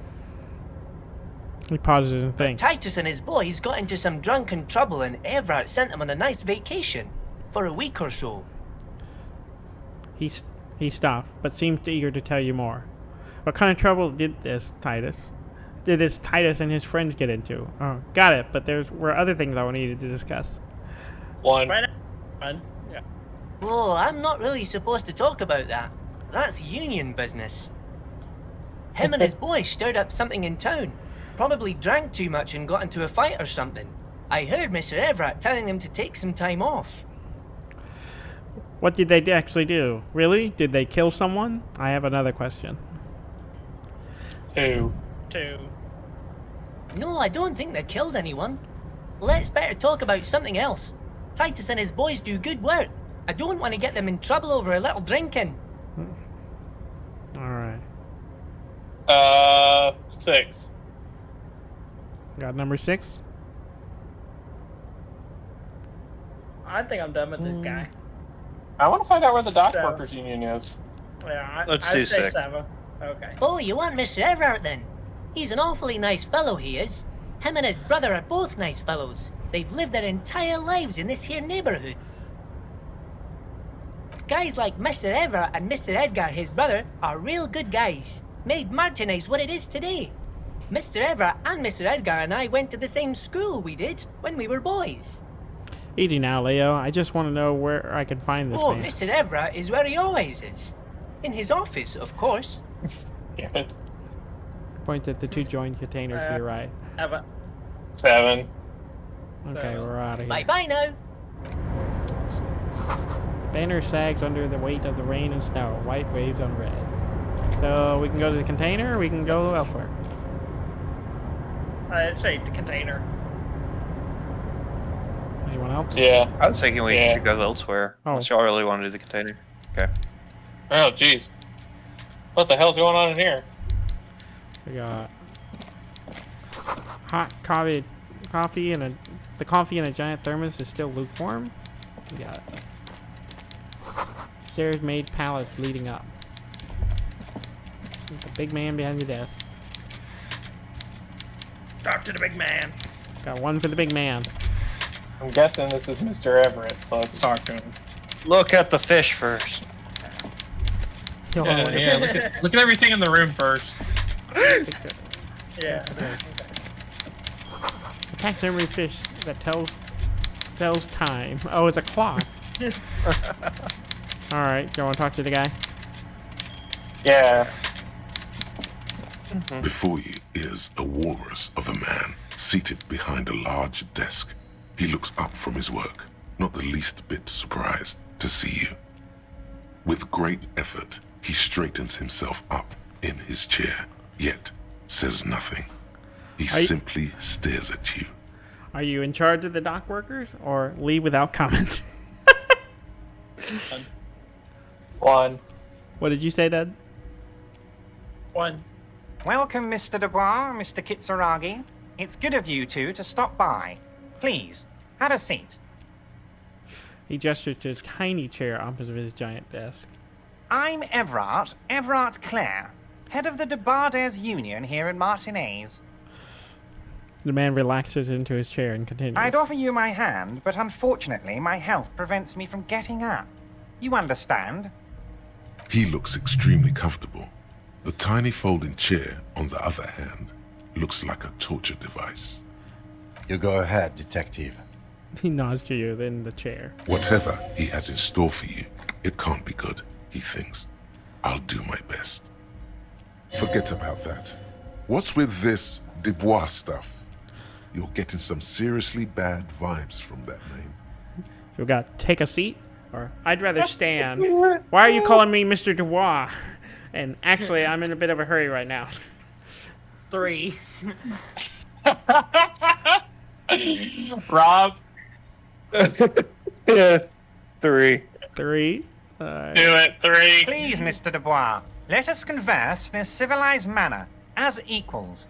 He pauses and thinks. Titus and his boys got into some drunken trouble and Everard sent them on a nice vacation. For a week or so. He stopped, but seemed eager to tell you more. What kind of trouble did this Titus and his friends get into? Oh, got it, but were other things I needed to discuss. 1. Right on. Yeah. Oh, I'm not really supposed to talk about that. That's union business. Him and his boys stirred up something in town. Probably drank too much and got into a fight or something. I heard Mr. Everett telling them to take some time off. What did they actually do? Really? Did they kill someone? I have another question. 2. No, I don't think they killed anyone. Let's better talk about something else. Titus and his boys do good work. I don't want to get them in trouble over a little drinking. Alright. 6. Got number 6? I think I'm done with this guy. I want to find out where the dock workers union is. Yeah, Let's I'd do say 6. 7. Okay. Oh, you want Mr. Everett then? He's an awfully nice fellow, he is. Him and his brother are both nice fellows. They've lived their entire lives in this here neighborhood. Guys like Mr. Everett and Mr. Edgar, his brother, are real good guys. Made Martinez what it is today. Mr. Everett and Mr. Edgar and I went to the same school we did when we were boys. Easy now, Leo. I just want to know where I can find this man. Mr. Everett is where he always is. In his office, of course. Damn it. Point at the 2 joined containers to your right. 7. Okay, we're out of here. Bye-bye now. Banner sags under the weight of the rain and snow. White waves on red. So we can go to the container or we can go elsewhere? I'd say the container. Anyone else? Yeah. I was thinking we should go elsewhere. Oh. Unless y'all really want to do the container. Okay. Oh, jeez. What the hell's going on in here? We got hot coffee and the coffee in a giant thermos is still lukewarm. We got stairs made pallets leading up. The big man behind the desk. Talk to the big man. Got one for the big man. I'm guessing this is Mr. Everett, so let's talk to him. Look at the fish first. Look at everything in the room first. Yeah. A taxidermy fish that tells time. Oh, it's a clock. Alright, do you want to talk to the guy? Yeah. Before you is a walrus of a man seated behind a large desk. He looks up from his work, not the least bit surprised to see you. With great effort, he straightens himself up in his chair, yet says nothing. He simply stares at you. Are you in charge of the dock workers or leave without comment? 1. What did you say, Dad? 1. Welcome, Mr. Dubois, Mr. Kitsuragi. It's good of you two to stop by. Please, have a seat. He gestured to a tiny chair opposite his giant desk. I'm Everard Clare, head of the Debardes Union here in Martinez. The man relaxes into his chair and continues. I'd offer you my hand, but unfortunately my health prevents me from getting up. You understand? He looks extremely comfortable. The tiny folding chair, on the other hand, looks like a torture device. You go ahead, detective. He nods to you in the chair. Whatever he has in store for you, it can't be good, he thinks. I'll do my best. Forget about that. What's with this Dubois stuff? You're getting some seriously bad vibes from that name. We've got take a seat, or I'd rather stand. Why are you calling me Mr. Dubois? And actually, I'm in a bit of a hurry right now. 3. Rob. Yeah, 3. 3. Do it, 3. Please, Mr. Dubois, let us converse in a civilized manner, as equals.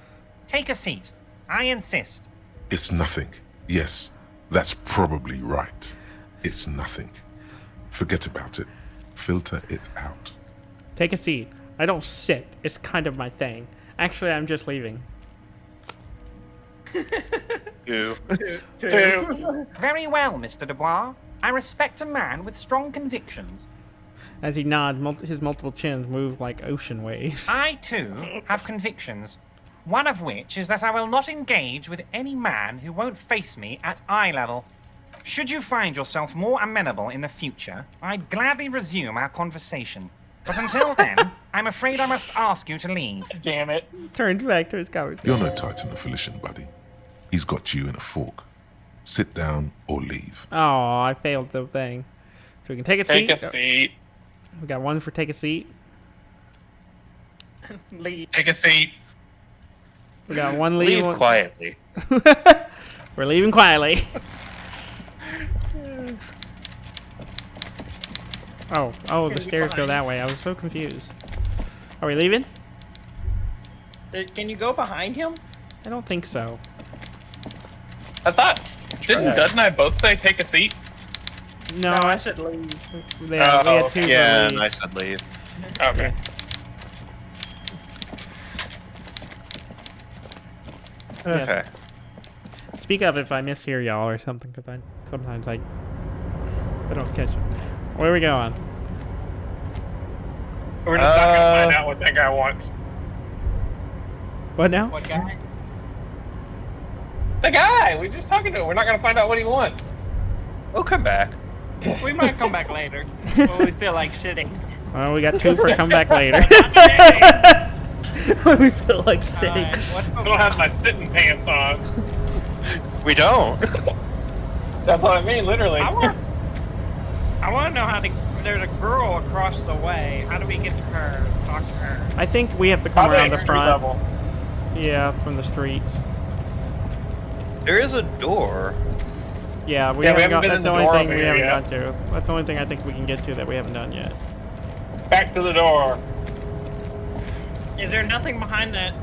Take a seat. I insist. It's nothing. Yes, that's probably right. It's nothing. Forget about it. Filter it out. Take a seat. I don't sit. It's kind of my thing. Actually, I'm just leaving. 2. Very well, Mr. Dubois. I respect a man with strong convictions. As he nods, his multiple chins move like ocean waves. I, too, have convictions. One of which is that I will not engage with any man who won't face me at eye level. Should you find yourself more amenable in the future, I'd gladly resume our conversation. But until then, I'm afraid I must ask you to leave. Damn it. Turns back to his conversation. You're no Titan affiliation, buddy. He's got you in a fork. Sit down or leave. Oh, I failed the thing. So we can take a seat. Take a seat. We got one for take a seat. Leave. Take a seat. We got one leave. Leave quietly. We're leaving quietly. Oh, the stairs go that way. I was so confused. Are we leaving? Can you go behind him? I don't think so. I thought, didn't Dud and I both say take a seat? No, I said leave. We had 2 Yeah, for leave. and I said leave. Okay. Okay. Speak up if I mishear y'all or something, because sometimes I don't catch it. Where are we going? We're just not gonna find out what that guy wants. What now? What guy? The guy! We're just talking to him. We're not gonna find out what he wants. We'll come back. We might come back later when we feel like sitting. Well, we got 2 for come back later. When we feel like sitting. I don't have my sitting pants on. We don't. That's what I mean, literally. I want to know how to. There's a girl across the way. How do we get to her? Talk to her. I think we have to come Probably around the street front. level. Yeah, from the streets. There is a door. Yeah, we haven't haven't got. been That's in the the only door thing over we here haven't yet. got to. That's the only thing I think we can get to that we haven't done yet. Back to the door. Is there nothing behind that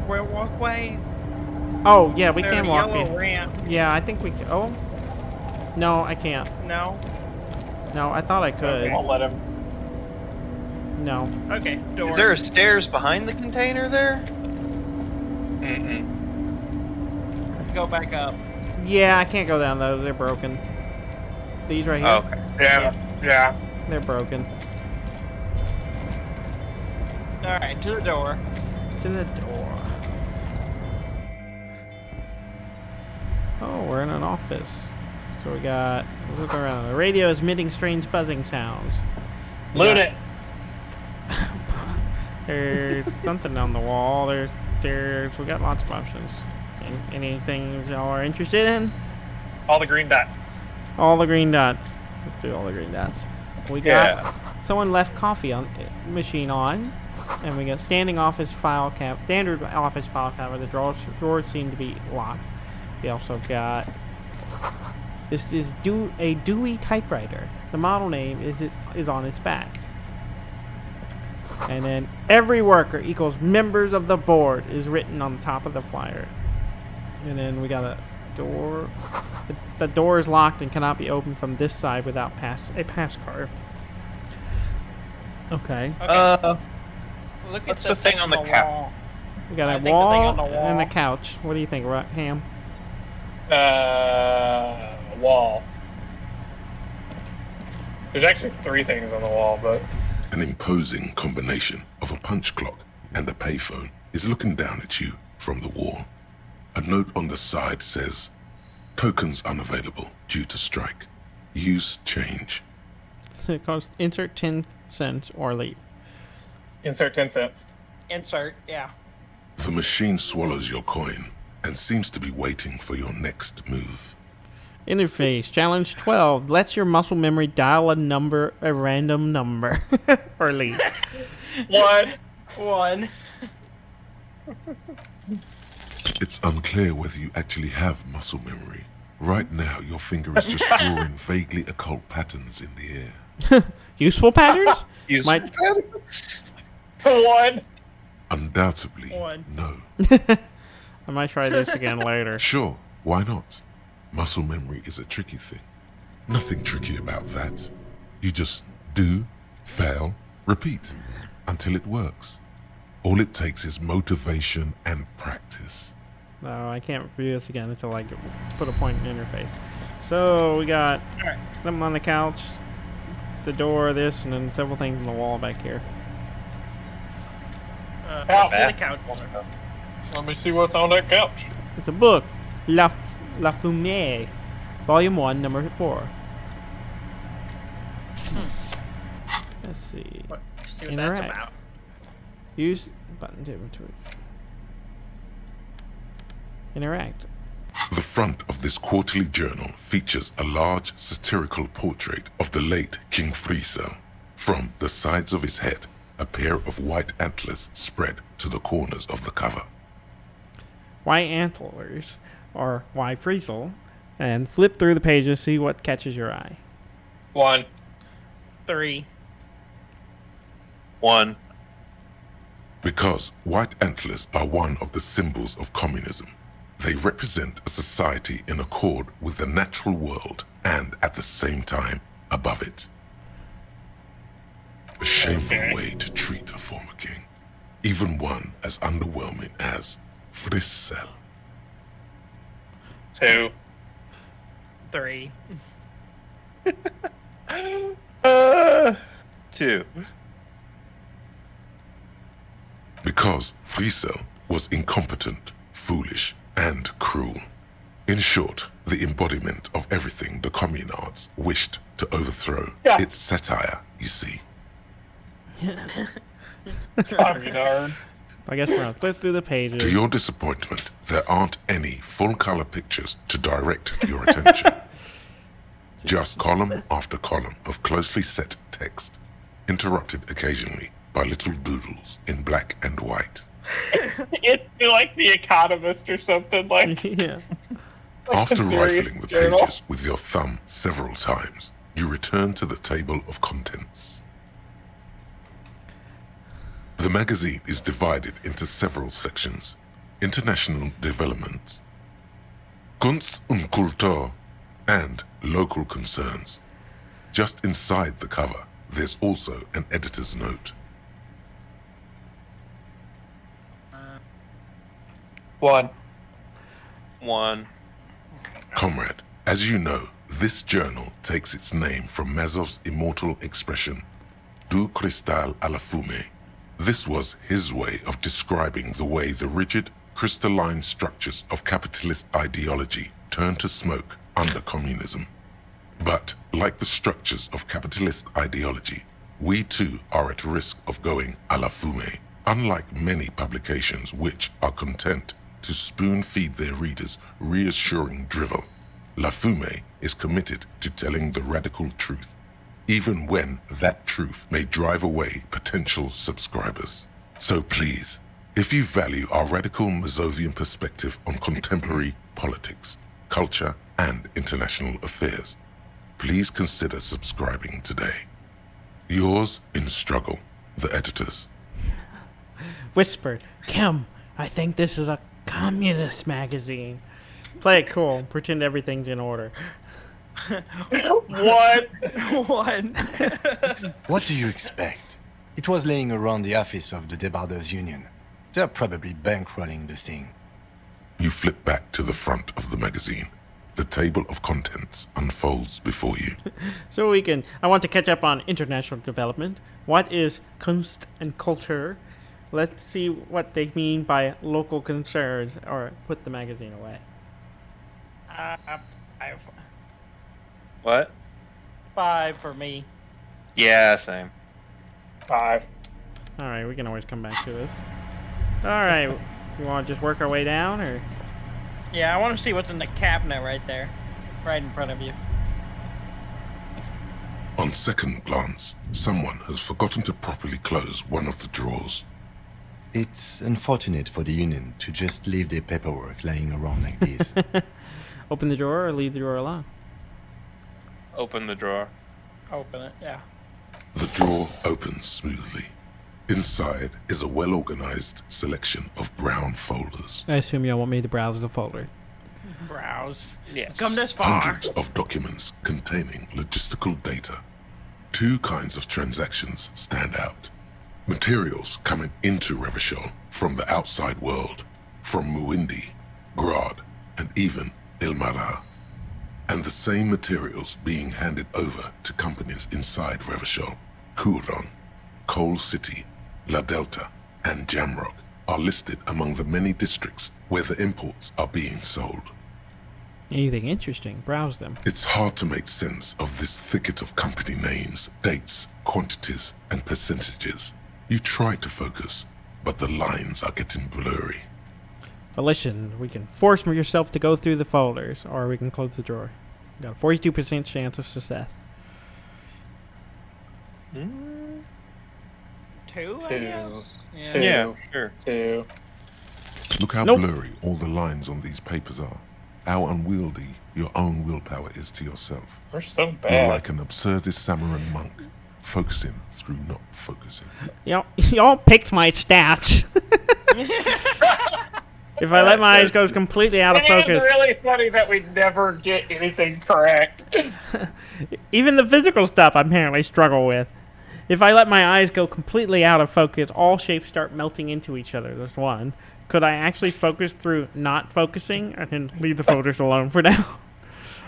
walkway? Oh yeah, we There's can a walk. yellow ramp. Yeah, I think we can. Oh, no, I can't. No. No, I thought I We could. won't let him. No. Okay. Door. Is there stairs behind the container there? Mm-mm. Go back up. Yeah, I can't go down those. They're broken. These right here. Okay. Yeah. They're broken. All right, to the door. To the door. Oh, we're in an office. So we got. Look around. The radio is emitting strange buzzing sounds. Loot it. There's something on the wall. There's. We got lots of options. Anything y'all are interested in? All the green dots. All the green dots. Let's do all the green dots. We got someone left coffee on machine on, and we got standing office file cap, standard office file cabinet. The drawers seem to be locked. We also got this is a Dewey typewriter. The model name is on its back. And then every worker equals members of the board is written on the top of the flyer. And then we got a door. The door is locked and cannot be opened from this side without a pass card. Okay. Look What's at the thing on the couch? wall. We got I a think the thing on wall the wall. and a couch. What do you think, Ham? Wall. There's actually 3 things on the wall, but An imposing combination of a punch clock and a payphone is looking down at you from the wall. A note on the side says, Tokens unavailable due to strike. Use change. So it costs insert 10 cents or leave. Insert 10 cents. Insert, yeah. The machine swallows your coin and seems to be waiting for your next move. Interface challenge 12 lets your muscle memory dial a random number or leave. One. It's unclear whether you actually have muscle memory. Right now, your finger is just drawing vaguely occult patterns in the air. Useful patterns? One. Undoubtedly, One. no. I might try this again later. Sure, why not? Muscle memory is a tricky thing. Nothing tricky about that. You just do, fail, repeat, until it works. All it takes is motivation and practice. No, I can't review this again until I put a point in interface. So we got something on the couch, the door, this, and then several things on the wall back here. The couch. Let me see what's on that couch. It's a book, La Fumée, Volume 1, Number 4. Let's see. See what Interact. that's about. Use button to inventory. Interact. The front of this quarterly journal features a large satirical portrait of the late King Friesel. From the sides of his head, a pair of white antlers spread to the corners of the cover. White antlers, or Y Friesel, and flip through the pages, see what catches your eye. 1. 3. 1. Because white antlers are one of the symbols of communism. They represent a society in accord with the natural world and at the same time above it. A shameful way to treat a former king, even one as underwhelming as Friesel. 2. 3. 2. Because Friesel was incompetent, foolish, and cruel. In short, the embodiment of everything the communards wished to overthrow. Yeah. It's satire, you see. Communard. I guess we're gonna flip through the pages. To your disappointment, there aren't any full-color pictures to direct your attention. Just column after column of closely set text, interrupted occasionally by little doodles in black and white. It's like The Economist or something like. Yeah. After a serious rifling the journal. pages with your thumb several times, you return to the table of contents. The magazine is divided into several sections: international development, Kunst und Kultur, and local concerns. Just inside the cover, there's also an editor's note. 1. 1. Comrade, as you know, this journal takes its name from Mazov's immortal expression, Du cristal à la fumée. This was his way of describing the way the rigid, crystalline structures of capitalist ideology turn to smoke under communism. But, like the structures of capitalist ideology, we too are at risk of going à la fumée. Unlike many publications which are content to spoon-feed their readers reassuring drivel, La Fumée is committed to telling the radical truth, even when that truth may drive away potential subscribers. So please, if you value our radical Mazovian perspective on contemporary politics, culture, and international affairs, please consider subscribing today. Yours in struggle, the editors. Whispered, Kim, I think this is a communist magazine. Play it cool. Pretend everything's in order. What? 1. What do you expect? It was laying around the office of the Debarders Union. They're probably bankrolling the thing. You flip back to the front of the magazine. The table of contents unfolds before you. So I want to catch up on international development. What is Kunst and Kultur? Let's see what they mean by local concerns, or put the magazine away. 5. What? 5 for me. Yeah, same. 5. All right, we can always come back to this. All right, you want to just work our way down, or? Yeah, I want to see what's in the cabinet right there, right in front of you. On second glance, someone has forgotten to properly close one of the drawers. It's unfortunate for the Union to just leave their paperwork lying around like this. Open the drawer or leave the drawer alone? Open the drawer. Open it, yeah. The drawer opens smoothly. Inside is a well-organized selection of brown folders. I assume you want me to browse the folder. Browse. Yes. Come this far. Hundreds of documents containing logistical data. 2 kinds of transactions stand out. Materials coming into Revachol from the outside world, from Muindi, Grad, and even Ilmara. And the same materials being handed over to companies inside Revachol. Kuron, Coal City, La Delta, and Jamrock are listed among the many districts where the imports are being sold. Anything interesting, browse them. It's hard to make sense of this thicket of company names, dates, quantities, and percentages. You try to focus, but the lines are getting blurry. Volition, we can force yourself to go through the folders, or we can close the drawer. You got a 42% chance of success. 2, I guess? Yeah, sure. 2. Look how blurry all the lines on these papers are. How unwieldy your own willpower is to yourself. We're so You're bad. like an absurdist Samaran monk, focusing through not focusing. Y'all picked my stats. If I let my eyes go completely out of focus. It's really funny that we never get anything correct. Even the physical stuff I apparently struggle with. If I let my eyes go completely out of focus, all shapes start melting into each other. There's one. Could I actually focus through not focusing and then leave the folders alone for now?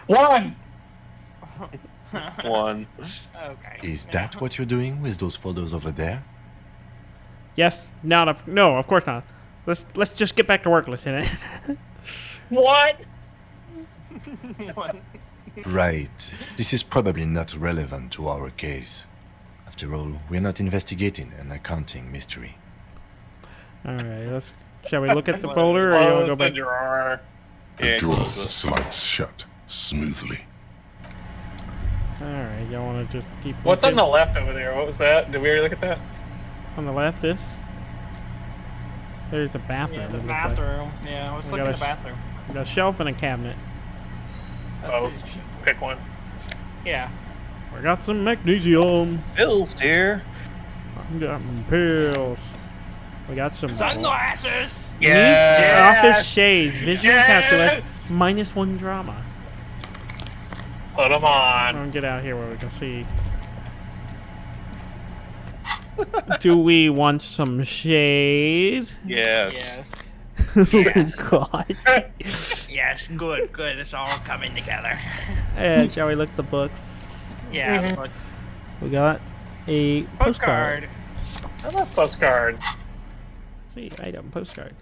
1. 1. Okay. Is that what you're doing with those photos over there? Yes. No, of course not. Let's just get back to work, Lieutenant. What? 1. Right. This is probably not relevant to our case. After all, we're not investigating an accounting mystery. Alright, shall we look at the folder, or you want to go back? The drawer. The drawer slides shut smoothly. Alright, y'all want to just keep What's on looking? the left over there? What was that? Did we already look at that? On the left, this? There's the bathroom. Yeah, the it looks like. bathroom. Yeah, let's We look got in a the bathroom. We got a shelf and a cabinet. Oh, pick one. Yeah. We got some magnesium. Pills here. We got some pills. We got some Sunglasses! office shades, visual calculus, -1 drama. Put them I'm on. gonna get out here where we can see. Do we want some shades? Yes. Oh God. Yes, good. It's all coming together. Shall we look at the books? Yeah, but We got a postcard. I love postcards. Let's see, item, postcard.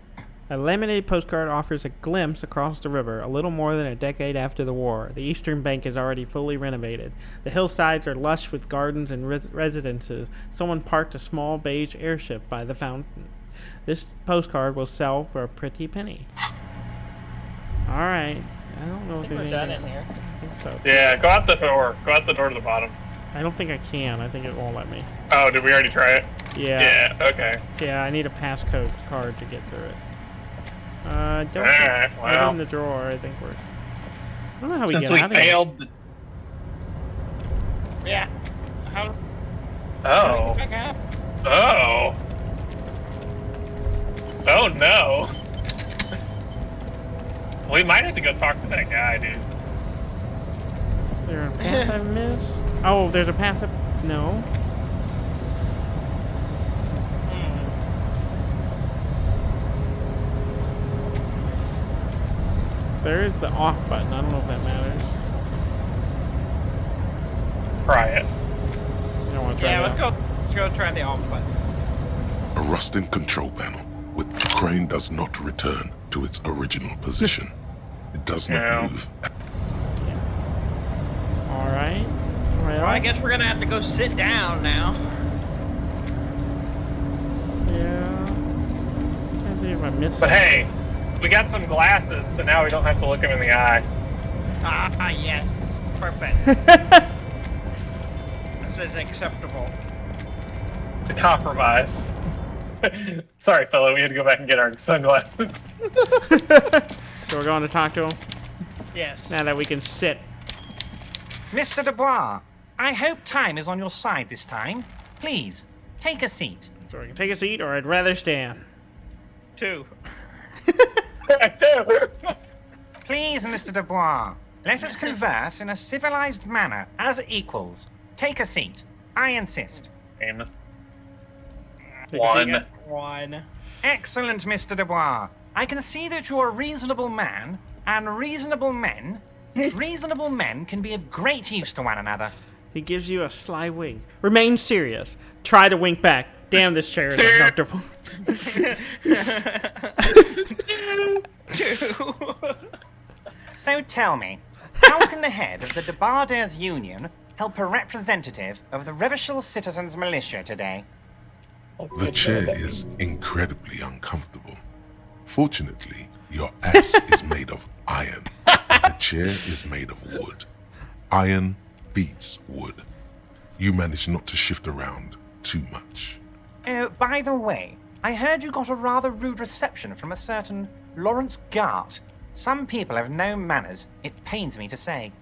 A laminated postcard offers a glimpse across the river, a little more than a decade after the war. The eastern bank is already fully renovated. The hillsides are lush with gardens and residences. Someone parked a small beige airship by the fountain. This postcard will sell for a pretty penny. Alright. I don't know if we're there's done anything. in here. I think so. Yeah, go out the door. Go out the door to the bottom. I don't think I can. I think it won't let me. Oh, did we already try it? Yeah. Yeah, okay. Yeah, I need a passcode card to get through it. Don't Alright, put it well. in the drawer. I think we're. I don't know how we Since get we out of here. failed the... Yeah. How? Oh. Back up. Oh. Oh, no. We might have to go talk to that guy, dude. Is there a path I missed? Oh, there's a path up. No. There is the off button. I don't know if that matters. Try it. You don't want to try Yeah, that? let's go try the off button. A rusting control panel, which the crane does not return to its original position. It does not move. Alright. Well, I guess we're gonna have to go sit down now. Yeah. Can't see if I missed But something. hey, we got some glasses, so now we don't have to look him in the eye. Ah, yes. Perfect. This is acceptable. It's a compromise. Sorry, fella, we had to go back and get our sunglasses. So we're going to talk to him Yes. now that we can sit. Mr. Dubois, I hope time is on your side this time. Please, take a seat. So we can take a seat, or I'd rather stand. 2. Please, Mr. Dubois, let us converse in a civilized manner, as equals. Take a seat. I insist. And Take a seat. 1. Excellent, Mr. Dubois. I can see that you're a reasonable man, and reasonable men can be of great use to one another. He gives you a sly wink. Remain serious. Try to wink back. Damn, this chair is uncomfortable. 2. So tell me, how can the head of the Debarders Union help a representative of the Revachol Citizens Militia today? The chair is incredibly uncomfortable. Fortunately, your ass is made of iron. The chair is made of wood. Iron beats wood. You manage not to shift around too much. Oh, by the way, I heard you got a rather rude reception from a certain Lawrence Gart. Some people have no manners, it pains me to say.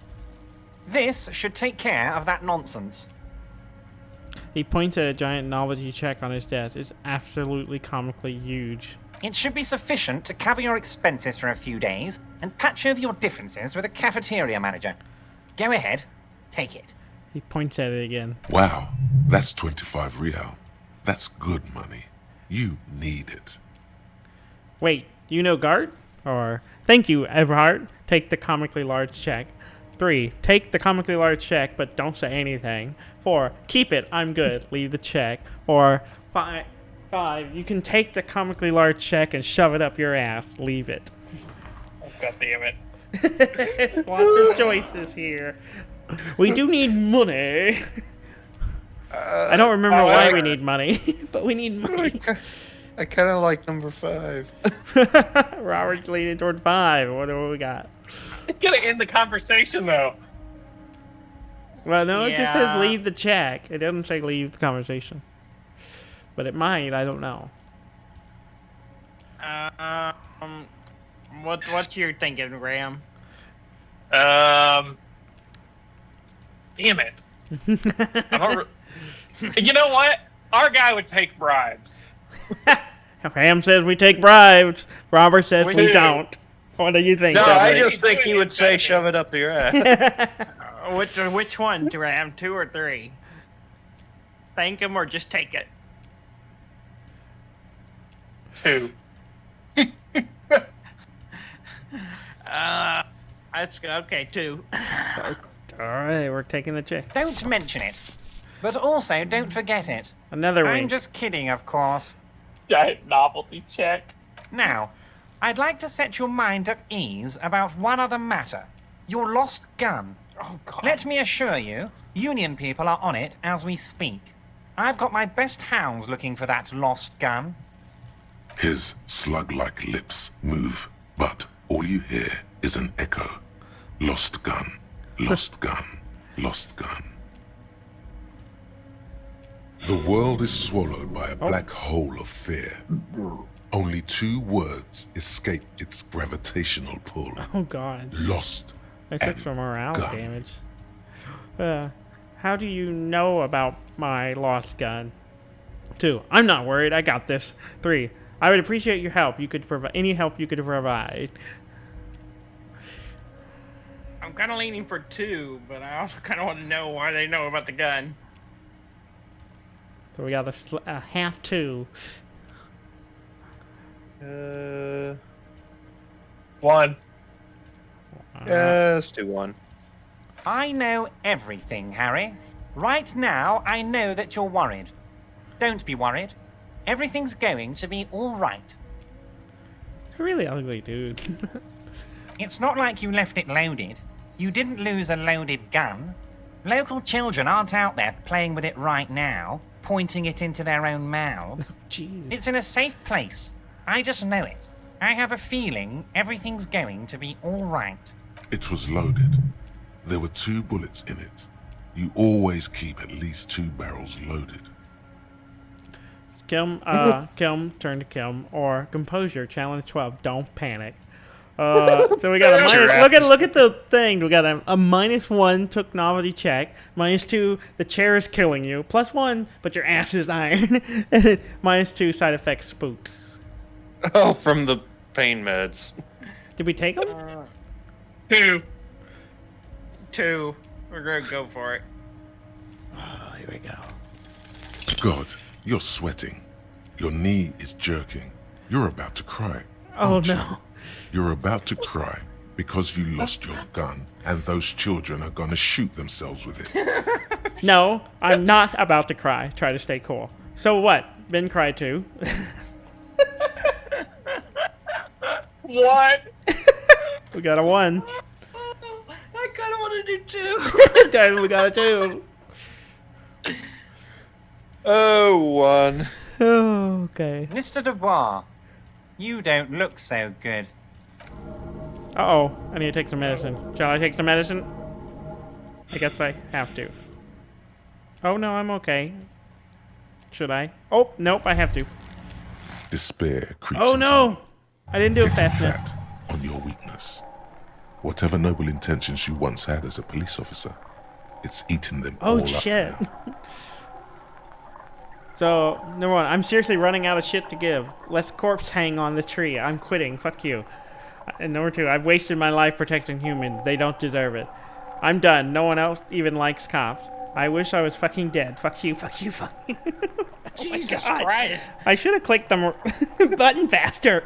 This should take care of that nonsense. He points at a giant novelty check on his desk. It's absolutely comically huge. It should be sufficient to cover your expenses for a few days and patch over your differences with a cafeteria manager. Go ahead, take it. He points at it again. Wow, that's 25 real. That's good money. You need it. Wait, you know Gart? Or, thank you, Everhart. Take the comically large check. 3, take the comically large check, but don't say anything. 4, keep it, I'm good, leave the check. Or, 5, you can take the comically large check and shove it up your ass, leave it. God damn it. Lots of choices here. We do need money. I don't remember why we need money, but we need money. I kind of like number 5. Robert's leaning toward 5. What do we got? It's gonna end the conversation, though. Well, no, it just says Yeah. leave the check. It doesn't say leave the conversation. But it might, I don't know. What's your thinking, Graham? Damn it. I don't you know what? Our guy would take bribes. Graham says we take bribes. Robert says We we do. don't. What do you think? No, I Dominic? just think he would say shove it up your ass. Which one, Graham? 2 or 3? Thank him or just take it? 2. That's okay. 2. All right, we're taking the check. Don't mention it. But also, don't forget it. Another I'm wink. just kidding, of course. Giant novelty check. Now, I'd like to set your mind at ease about one other matter. Your lost gun. Oh God. Let me assure you, Union people are on it as we speak. I've got my best hounds looking for that lost gun. His slug-like lips move, but all you hear is an echo. Lost gun, lost gun, lost gun. The world is swallowed by a black hole of fear. Only 2 words escape its gravitational pull. Oh God. Lost I took and some morale gun. damage. How do you know about my lost gun? 2, I'm not worried. I got this. 3, I would appreciate your help. You could provide any help you could provide. I'm kind of leaning for 2, but I also kind of want to know why they know about the gun. So we got a half 2. 1. Let's do 1. I know everything, Harry. Right now, I know that you're worried. Don't be worried. Everything's going to be all right. Really ugly dude. It's not like you left it loaded. You didn't lose a loaded gun. Local children aren't out there playing with it right now, pointing it into their own mouths. Jeez. It's in a safe place. I just know it. I have a feeling everything's going to be all right. It was loaded. There were 2 bullets in it. You always keep at least 2 barrels loaded. Kilm, turn to Kilm, or Composure, Challenge 12, don't panic. So we got a minus, look at the thing. We got a -1, took novelty check. -2, the chair is killing you. +1, but your ass is iron. And -2, side effects spooks. Oh, from the pain meds. Did we take them? 2. 2. We're gonna go for it. Oh, here we go. God, you're sweating. Your knee is jerking. You're about to cry. Oh, aren't you? no. You're about to cry because you lost your gun and those children are gonna shoot themselves with it. No, I'm not about to cry. Try to stay cool. So what? Ben cried too. What? We got a 1. I kind of want to do 2. Damn, we got a 2. Oh, 1. Oh, okay. Mr. Dubois, you don't look so good. Uh-oh, I need to take some medicine. Shall I take some medicine? I guess I have to. Oh, no, I'm okay. Should I? Oh, nope, I have to. Despair creeps Oh, into no! you, I didn't do it getting fast enough. fat on your weakness. Whatever noble intentions you once had as a police officer, it's eaten them all Oh, up shit. now. So, number 1, I'm seriously running out of shit to give. Let's corpse hang on the tree. I'm quitting. Fuck you. And number 2, I've wasted my life protecting humans. They don't deserve it. I'm done. No one else even likes cops. I wish I was fucking dead. Fuck you, fuck you, fuck you. Oh my Jesus God. Christ. I should have clicked the button faster.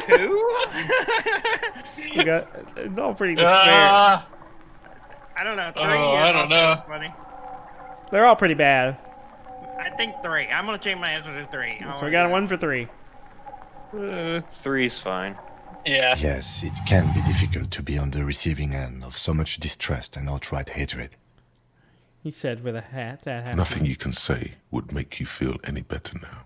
2? We got, it's all pretty good. I don't know. 3 I don't know. Funny. They're all pretty bad. I think 3. I'm gonna change my answer to 3. So we got a 1 for 3. 3's fine. Yeah. Yes, it can be difficult to be on the receiving end of so much distrust and outright hatred. He said with a hat. That hat. Nothing you can say would make you feel any better now.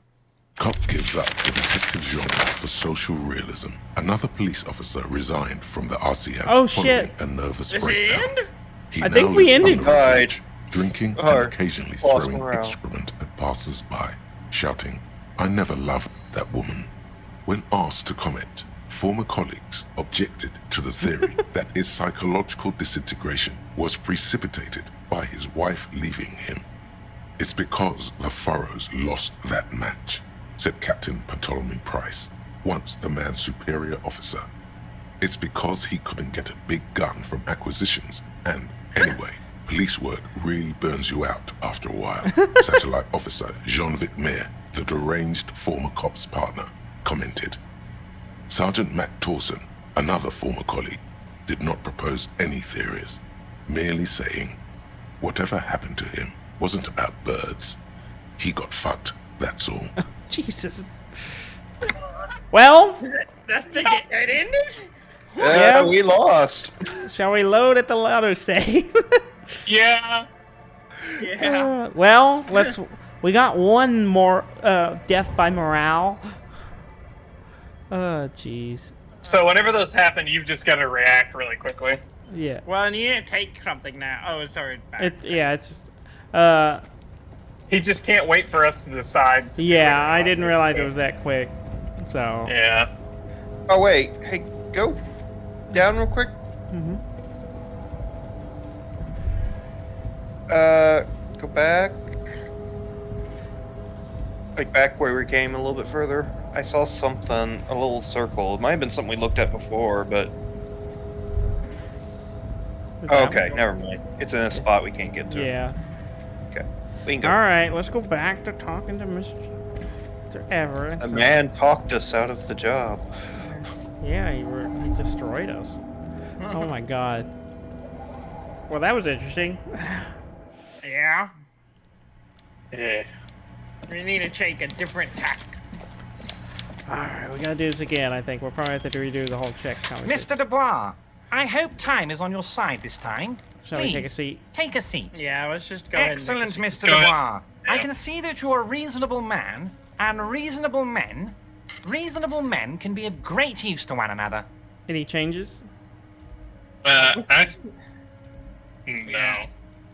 Cop gives up the detective genre for social realism. Another police officer resigned from the RCM Oh, following shit. a nervous Is it breakdown. end? He I now think we lives ended. under a Right. bridge, drinking Or and occasionally lost throwing morale. excrement at passers-by, shouting, "I never loved that woman." When asked to comment, former colleagues objected to the theory that his psychological disintegration was precipitated by his wife leaving him. "It's because the Furrows lost that match," said Captain Ptolemy Price, once the man's superior officer. "It's because he couldn't get a big gun from acquisitions, and anyway, police work really burns you out after a while," Satellite Officer Jean-Vic Mayer, the deranged former cop's partner, commented. Sergeant Matt Torson, another former colleague, did not propose any theories, merely saying, "Whatever happened to him wasn't about birds. He got fucked, that's all." Jesus. Well, That's the it ended? Yeah. We lost. shall we load at the lotto save? Yeah. Yeah. Well, we got 1 more death by morale. Oh, jeez. So whenever those happen, you've just got to react really quickly. Yeah. Well, and you need to take something now. Oh, sorry. Back. It's He just can't wait for us to decide. yeah, I didn't realize it was that quick. So, Yeah. Oh, wait. Hey, go down real quick. mhm. Go back. Like back where we came a little bit further. I saw something, a little circle. It might have been something we looked at before, but... Is that Okay, one? never mind. It's in a spot we can't get to. Yeah. Okay. We can go. Alright, let's go back to talking to Mr. Everett. A man talked us out of the job. Yeah, he destroyed us. Oh my god. Well, that was interesting. Yeah. Yeah. We need to take a different tack. Alright, we gotta do this again, I think. We'll probably have to redo the whole check. Mr. Dubois, I hope time is on your side this time. Shall we take a seat? Take a seat. Yeah, let's just go ahead and Excellent, take a seat. Mr. Dubois. I can see that you're a reasonable man, and reasonable men can be of great use to one another. Any changes? No.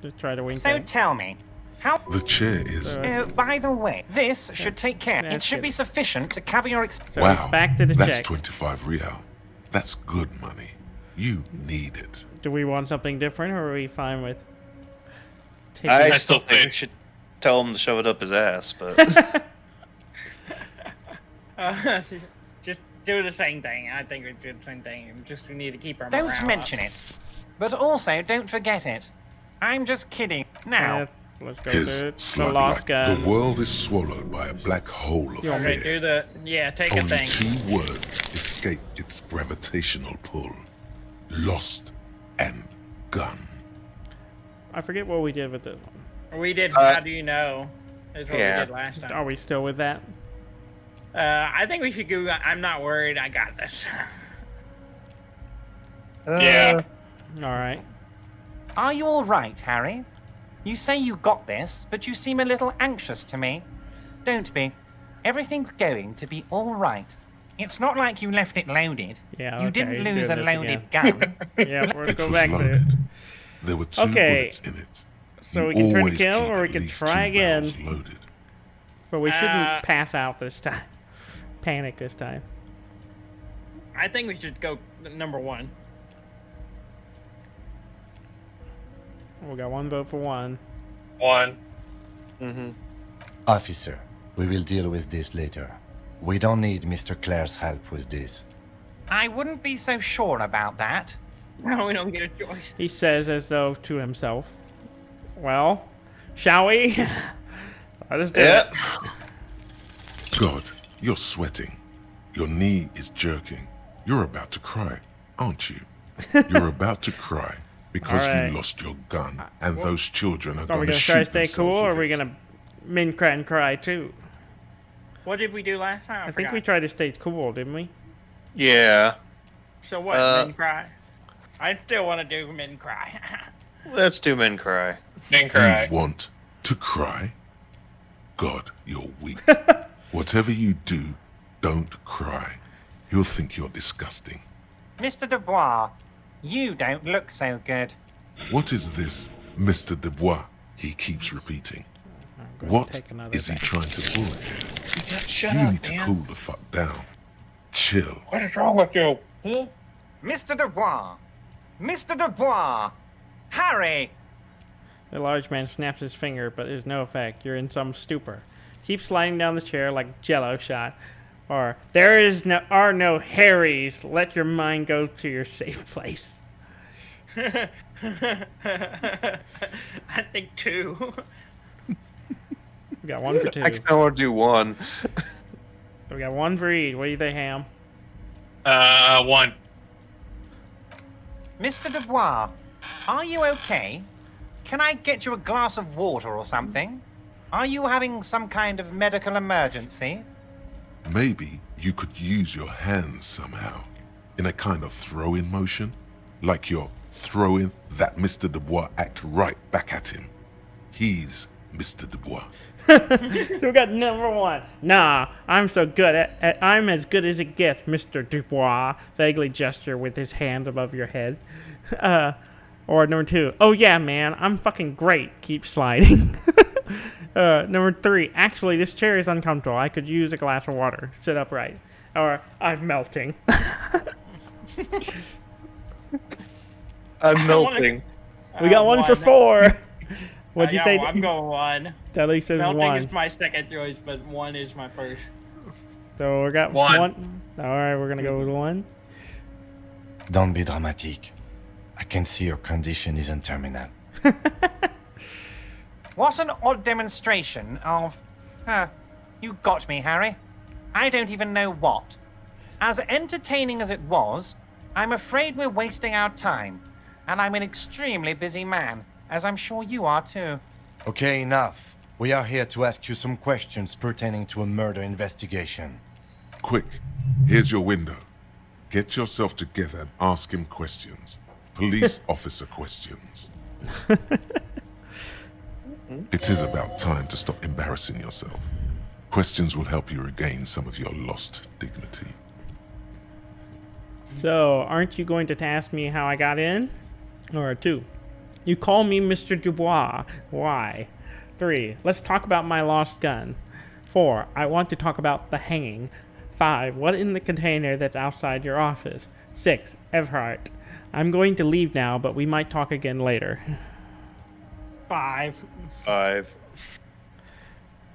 Just try to wink So at it. tell me, how... The chair is... by the way, this should take care. Yeah, It should good. be sufficient to cover your So wow, back to the that's check. 25 real. That's good money. You need it. Do we want something different, or are we fine with... I taking- still think we should tell him to shove it up his ass, but... Just do the same thing. I think we do the same thing. Just we need to keep our morale Don't mention it. But also, don't forget it. I'm just kidding. Now, Yeah, let's go His to the slug lost like gun. the world is swallowed by a black hole of You want Okay, fear. do the take a Only thing. 2 words escape its gravitational pull. Lost and gun. I forget what we did with this one. We did. How do you know? Is what yeah. we did last time. Are we still with that? I think we should go. I'm not worried. I got this. Yeah. Alright. are you all right, Harry? You say you got this, but you seem a little anxious to me. Don't be. Everything's going to be all right. It's not like you left it loaded. Yeah, You okay, didn't he's lose a doing this loaded gun. Yeah, let's It go was back to it. loaded. There were 2 Okay. bullets in it. So You we can turn to always kill, keep or we at can least try 2 barrels again. Loaded. But we shouldn't pass out this time. Panic this time. I think we should go number 1. We got 1 vote for 1. 1. Mm-hmm. Officer, we will deal with this later. We don't need Mr. Clare's help with this. I wouldn't be so sure about that. No, we don't get a choice. He says as though to himself. Well, shall we? Let us do it. God, you're sweating. Your knee is jerking. You're about to cry, aren't you? You're about to cry because All right. you lost your gun, and those children are Are going we to gonna shoot try to stay themselves cool, or are with we it. gonna min cry and cry too? What did we do last time? I think we forgot. tried to stay cool, didn't we? Yeah. So what? Men cry. I still want to do men cry. Let's do men cry. Didn't cry. You want to cry? God, you're weak. Whatever you do, don't cry. He'll think you're disgusting. Mr. Dubois, you don't look so good. What is this, Mr. Dubois? He keeps repeating. What is he trying to pull here? Shut You up, need to man. cool the fuck down. Chill. What is wrong with you? Huh? Mr. Dubois! Mr. Dubois! Harry! The large man snaps his finger, but there's no effect. You're in some stupor. Keep sliding down the chair like Jello shot. Or, are no Harrys. Let your mind go to your safe place. I think 2. We got 1 for 2. I kind of want to do 1. We got 1 for each. What do you think, Ham? 1. Mr. Dubois, are you okay? Can I get you a glass of water or something? Are you having some kind of medical emergency? Maybe you could use your hands somehow, in a kind of throw-in motion, like you're throwing that Mr. Dubois act right back at him. He's Mr. Dubois. So we got number 1. Nah, I'm so good I'm as good as it gets, Mr. Dubois. Vaguely gesture with his hand above your head. Or number 2. Oh yeah, man, I'm fucking great. Keep sliding. Number 3. Actually, this chair is uncomfortable. I could use a glass of water. Sit upright. Or I'm melting. I'm melting. We got 1 for 4. What'd you say? I'm going 1. Dudley says Melting 1. is my second choice, but 1 is my first. So we got 1. 1. Alright, we're gonna go with 1. Don't be dramatic. I can see your condition isn't terminal. What an odd demonstration of... you got me, Harry. I don't even know what. As entertaining as it was, I'm afraid we're wasting our time. And I'm an extremely busy man, as I'm sure you are too. Okay, enough. We are here to ask you some questions pertaining to a murder investigation. Quick, here's your window. Get yourself together and ask him questions. Police officer questions. It is about time to stop embarrassing yourself. Questions will help you regain some of your lost dignity. So, aren't you going to ask me how I got in? Or 2, you call me Mr. Dubois. Why? 3, let's talk about my lost gun. 4, I want to talk about the hanging. 5, what in the container that's outside your office? 6, Everhart. I'm going to leave now, but we might talk again later. 5. I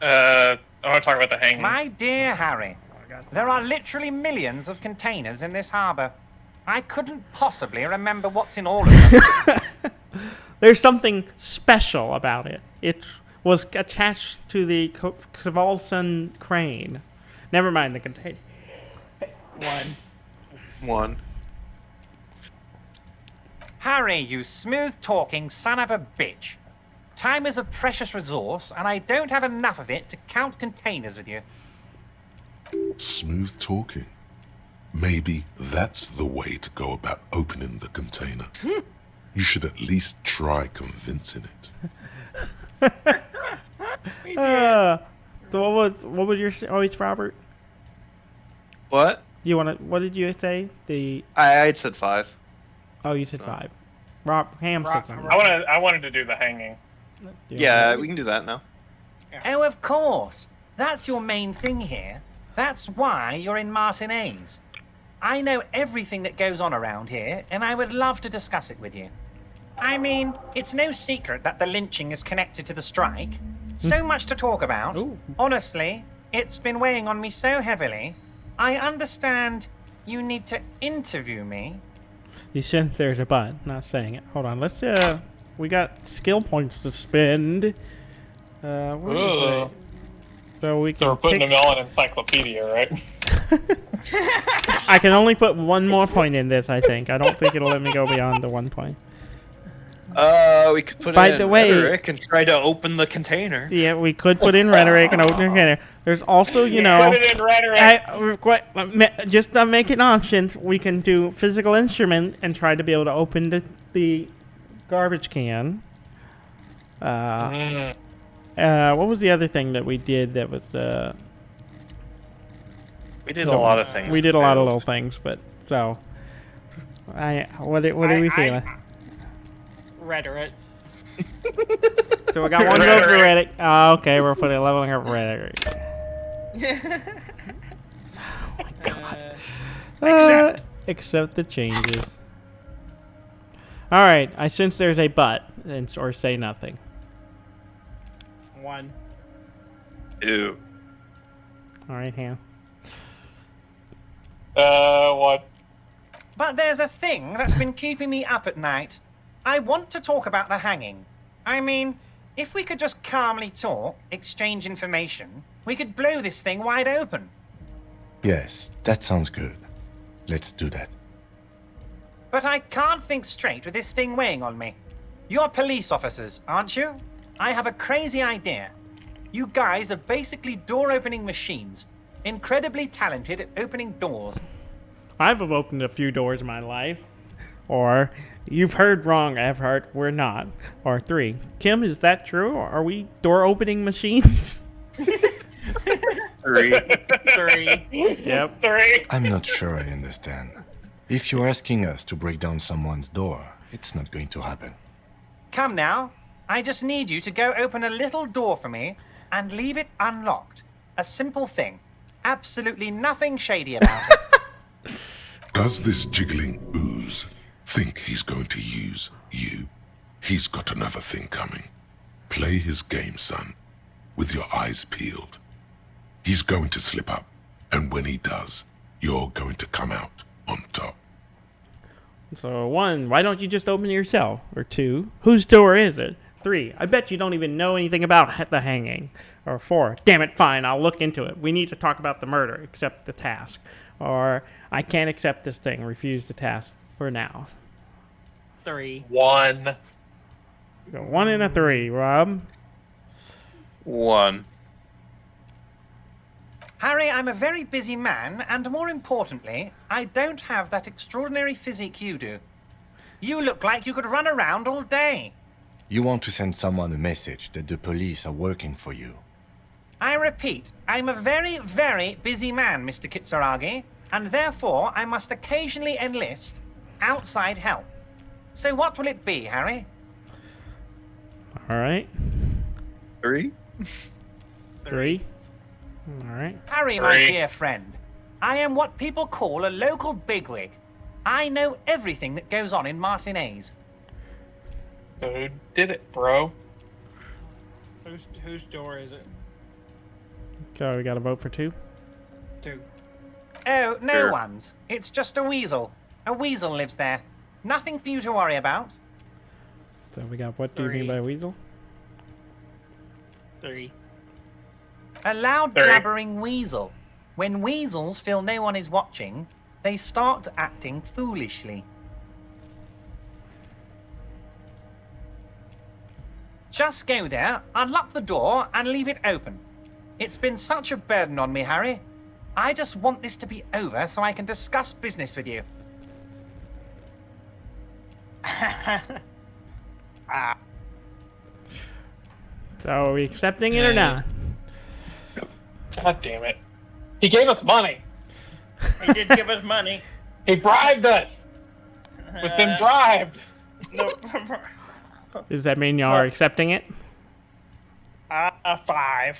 want to talk about the hanging. My dear Harry, there are literally millions of containers in this harbour. I couldn't possibly remember what's in all of them. There's something special about it. It was attached to the Cavalson crane. Never mind the container. 1. Harry, you smooth-talking son of a bitch. Time is a precious resource, and I don't have enough of it to count containers with you. Smooth talking. Maybe that's the way to go about opening the container. You should at least try convincing it. So what was your choice, Robert? What? What did you say? I said 5. Oh, you said 5. Ham said something. I wanted to do the hanging. Yeah, we can do that now. Oh, of course. That's your main thing here. That's why you're in Martinez. I know everything that goes on around here, and I would love to discuss it with you. I mean, it's no secret that the lynching is connected to the strike. So much to talk about. Ooh. Honestly, it's been weighing on me so heavily. I understand you need to interview me. You sense there's a but. Not saying it. Hold on. Let's we got skill points to spend. What do you say? So we can. So we're putting them all in encyclopedia, right? I can only put 1 more point in this. I think. I don't think it'll let me go beyond the 1 point. We could put By it in the way- rhetoric and try to open the container. Yeah, we could put in rhetoric and open the container. There's also, Put it in rhetoric. just to make it options, we can do physical instrument and try to be able to open the garbage can. What was the other thing that we did that was We did a lot of things. We did a lot of little things, but so what are we feeling? Rhetoric. So we got 1 vote for rhetoric. Oh, okay, we're putting leveling up rhetoric. Oh my god. Accept the changes. Alright, I sense there's a but, or say nothing. 1. 2. Alright, Ham. 1. But there's a thing that's been keeping me up at night. I want to talk about the hanging. I mean, if we could just calmly talk, exchange information, we could blow this thing wide open. Yes, that sounds good. Let's do that. But I can't think straight with this thing weighing on me. You're police officers, aren't you? I have a crazy idea. You guys are basically door-opening machines. Incredibly talented at opening doors. I've opened a few doors in my life. Or, you've heard wrong, Everhart, we're not. Or 3, Kim, is that true? Are we door-opening machines? 3. 3. Yep. 3. I'm not sure I understand. If you're asking us to break down someone's door, it's not going to happen. Come now. I just need you to go open a little door for me and leave it unlocked. A simple thing. Absolutely nothing shady about it. Does this jiggling ooze think he's going to use you? He's got another thing coming. Play his game, son, with your eyes peeled. He's going to slip up, and when he does, you're going to come out on top. So 1, why don't you just open it yourself? Or 2, whose door is it? 3, I bet you don't even know anything about the hanging. Or 4, damn it, fine, I'll look into it. We need to talk about the murder, accept the task. Or, I can't accept this thing, refuse the task for now. 3. 1. So 1 and a 3, Rob. 1. Harry, I'm a very busy man, and more importantly, I don't have that extraordinary physique you do. You look like you could run around all day. You want to send someone a message that the police are working for you. I repeat, I'm a very, very busy man, Mr. Kitsuragi, and therefore I must occasionally enlist outside help. So what will it be, Harry? All right. 3. 3. All right. Harry, my dear friend, I am what people call a local bigwig. I know everything that goes on in Martinez. Who did it, bro? Whose door is it? So we got to vote for 2. 2. Oh, no Sure. one's. It's just a weasel. A weasel lives there. Nothing for you to worry about. So we got, what do you 3. mean by weasel? 3. A loud, 3. blabbering weasel. When weasels feel no one is watching, they start acting foolishly. Just go there, unlock the door, and leave it open. It's been such a burden on me, Harry. I just want this to be over so I can discuss business with you. So are we accepting it or not? God damn it. He gave us money. He did give us money. He bribed us. With them bribed. No. Does that mean y'all are accepting it? 5.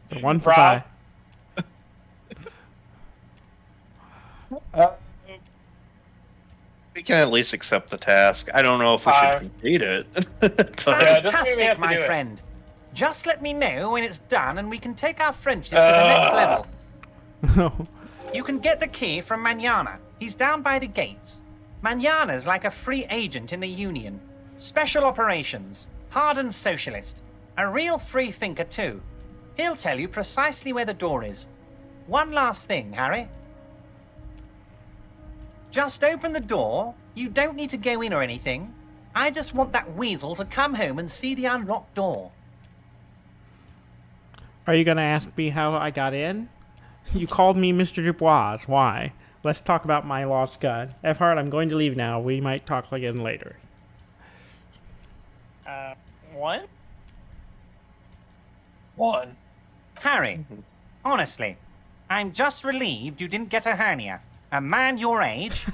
So 1 for Rob? 5. We can at least accept the task. I don't know if we 5. should complete it. Yeah, just maybe we have Fantastic, to my do it. friend. Just let me know when it's done and we can take our friendship to the next level. You can get the key from Manana. He's down by the gates. Manana's like a free agent in the Union. Special operations. Hardened socialist. A real free thinker, too. He'll tell you precisely where the door is. One last thing, Harry. Just open the door. You don't need to go in or anything. I just want that weasel to come home and see the unlocked door. Are you going to ask me how I got in? You called me Mr. Dubois. Why? Let's talk about my lost gun. F-Heart, I'm going to leave now. We might talk again later. 1? 1. Harry, honestly, I'm just relieved you didn't get a hernia. A man your age.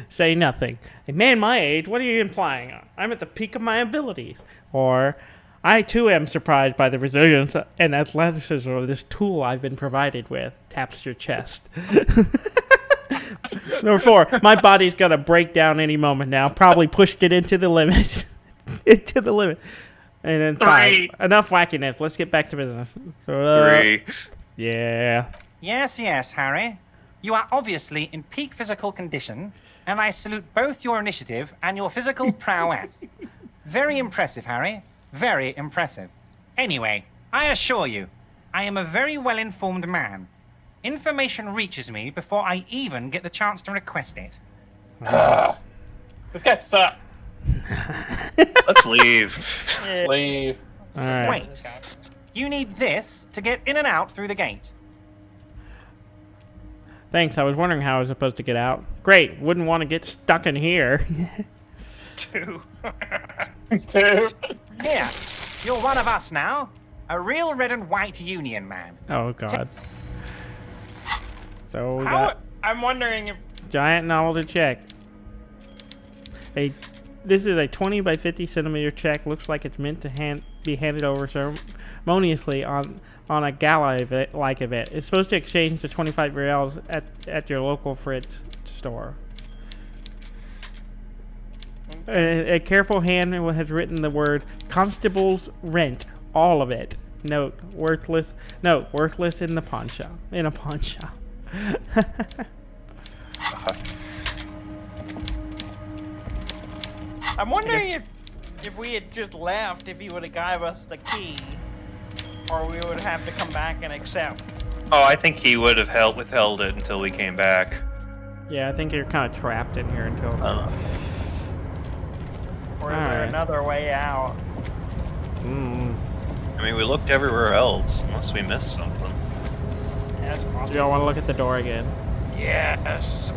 Say nothing. A man my age? What are you implying? I'm at the peak of my abilities. Or, I too am surprised by the resilience and athleticism of this tool I've been provided with. Taps your chest. Number 4, my body's gonna break down any moment now. Probably pushed it into the limit. Into the limit. And then 5. 3. Enough wackiness. Let's get back to business. So, 3. Yeah. Yes, Harry. You are obviously in peak physical condition, and I salute both your initiative and your physical prowess. Very impressive, Harry. Very impressive. Anyway, I assure you, I am a very well-informed man. Information reaches me before I even get the chance to request it. This guy sucks. Let's leave. Leave. All right. Wait. You need this to get in and out through the gate. Thanks. I was wondering how I was supposed to get out. Great. Wouldn't want to get stuck in here. 2. 2. Here, you're one of us now. A real red and white Union man. Oh, God. So we How? got I'm wondering if. giant novel to check. This is a 20 by 50 centimeter check. Looks like it's meant to be handed over ceremoniously on a gala event, event. It's supposed to exchange the 25 reals at your local Fritz store. A careful hand has written the word "constable's rent," all of it. Note worthless in the pawn shop. In a pawn shop. I'm wondering if we had just left, if he would have gave us the key, or we would have to come back and accept. Oh, I think he would have withheld it until we came back. Yeah, I think you're kind of trapped in here until. Or is there Alright. another way out? I mean, we looked everywhere else, unless we missed something. Do y'all want to look at the door again? Yes.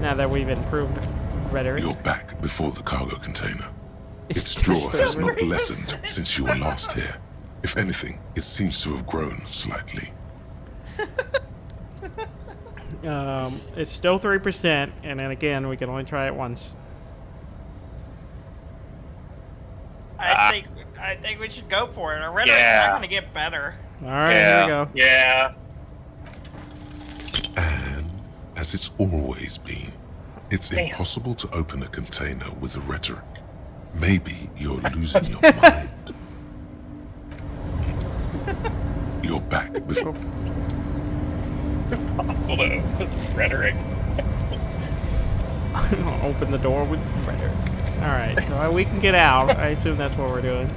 Now that we've improved rhetoric. You're back before the cargo container. Its draw has not lessened since you were last here. If anything, it seems to have grown slightly. It's still 3%, and then again, we can only try it once. I think we should go for it. Our rhetoric's not gonna get better. Alright, here we go. Yeah. And, as it's always been, it's impossible to open a container with rhetoric. Maybe you're losing your mind. You're back before... Impossible to open rhetoric. Open the door with rhetoric. Alright, so we can get out. I assume that's what we're doing.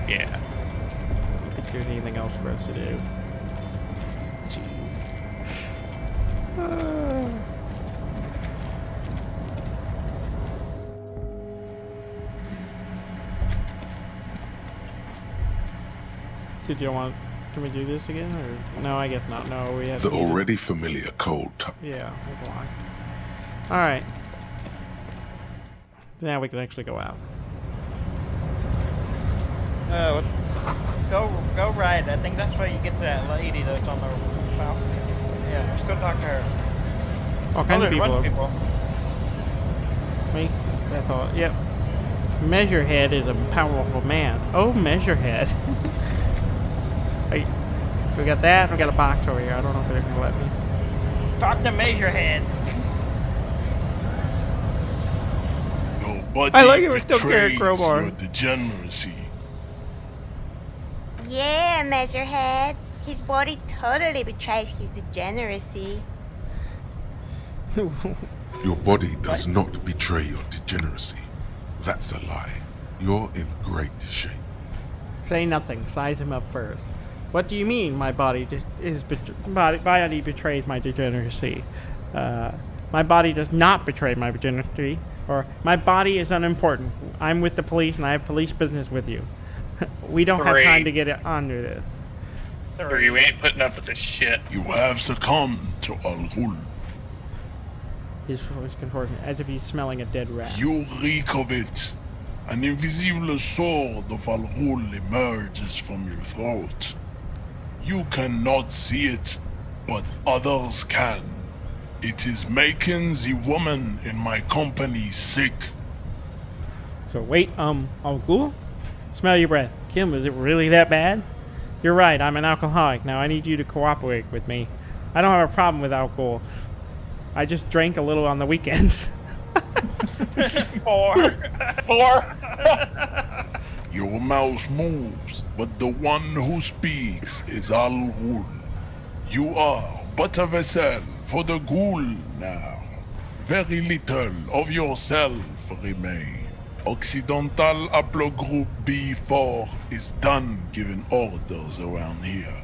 Yeah. I don't think there's anything else for us to do. Jeez. Did you want... Can we do this again? Or no, I guess not. No, we have the to use already familiar cold yeah, we're blocked. Alright. Now we can actually go out. Go right. I think that's where you get that lady that's on the balcony. Yeah, let's go talk to her. All kinds of there's a bunch people. Me? That's all. Yep. Measurehead is a powerful man. Oh, Measurehead. Hey, so we got that, and we got a box over here. I don't know if they're gonna let me. Talk to Measurehead. I like it. We're still carrying crowbar. Your degeneracy. Yeah, Measurehead. His body totally betrays his degeneracy. Your body does not betray your degeneracy. That's a lie. You're in great shape. Say nothing. Size him up first. What do you mean my body body betrays my degeneracy? My body does not betray my degeneracy, or my body is unimportant. I'm with the police and I have police business with you. We don't have time to get onto this. You ain't putting up with this shit. You have succumbed to Al-Ghul. His voice contorting as if he's smelling a dead rat. You reek of it. An invisible sword of Al-Ghul emerges from your throat. You cannot see it, but others can. It is making the woman in my company sick. So wait, Al-Ghul? Smell your breath. Kim, is it really that bad? You're right, I'm an alcoholic. Now I need you to cooperate with me. I don't have a problem with alcohol. I just drank a little on the weekends. Four. Your mouth moves, but the one who speaks is Al-Ghul. You are but a vessel for the Ghul now. Very little of yourself remains. Occidental Haplogroup B4 is done giving orders around here.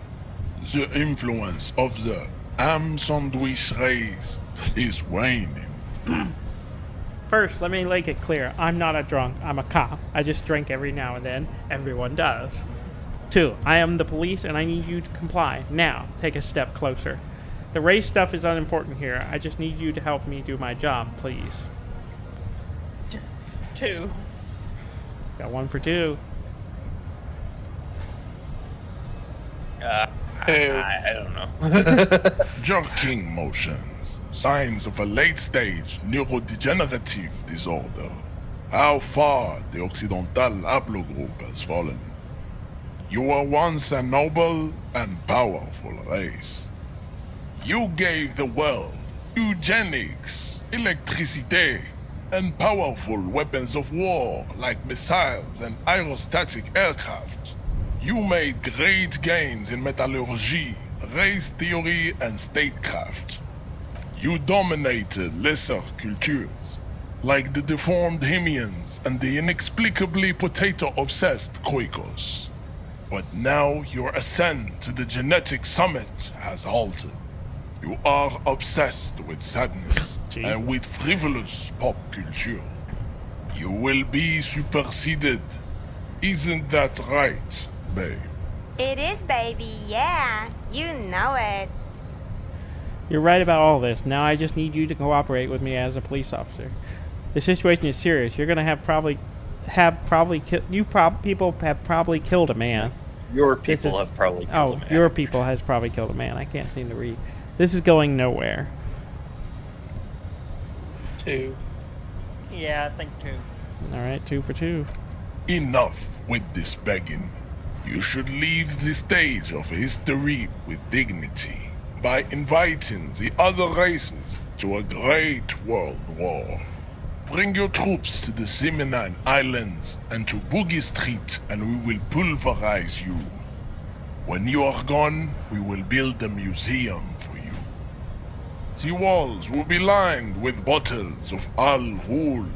The influence of the ham sandwich race is waning. First, let me make it clear. I'm not a drunk. I'm a cop. I just drink every now and then. Everyone does. 2, I am the police and I need you to comply. Now, take a step closer. The race stuff is unimportant here. I just need you to help me do my job, please. 2. Got 1 for 2. I don't know. Jerking motions. Signs of a late-stage neurodegenerative disorder. How far the Occidental Haplogroup has fallen. You were once a noble and powerful race. You gave the world eugenics, electricity, and powerful weapons of war like missiles and aerostatic aircraft. You made great gains in metallurgy, race theory, and statecraft. You dominated lesser cultures, like the deformed Hemians and the inexplicably potato-obsessed Quakers. But now your ascent to the genetic summit has halted. You are obsessed with sadness and with frivolous pop culture. You will be superseded Isn't that right, babe? It is, baby, yeah. You know it. You're right about all this. Now I just need you to cooperate with me as a police officer. The situation is serious. You're gonna people have probably killed a man. Your people have probably killed a man. Your people has probably killed a man. I can't seem to read. This is going nowhere. 2. Yeah, I think 2. All right, 2 for 2. Enough with this begging. You should leave the stage of history with dignity by inviting the other races to a great world war. Bring your troops to the Seminine Islands and to Boogie Street, and we will pulverize you. When you are gone, we will build a museum for you. The walls will be lined with bottles of Al Ghul,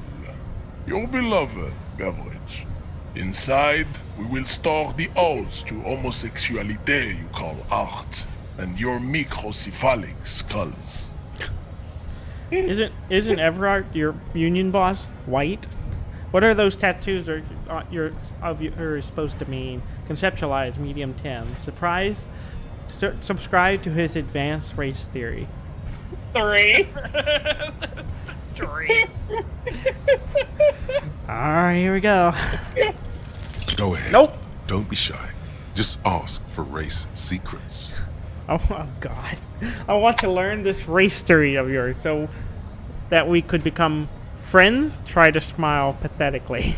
your beloved beverage. Inside, we will store the odes to homosexuality you call art, and your microcephalic skulls. Isn't Everard, your union boss, white? What are those tattoos are supposed to mean? Conceptualize, medium 10. Surprise? Subscribe to his advanced race theory. 3. 3. Alright, here we go. Go ahead. Nope. Don't be shy. Just ask for race secrets. Oh God. I want to learn this race theory of yours so that we could become friends. Try to smile pathetically.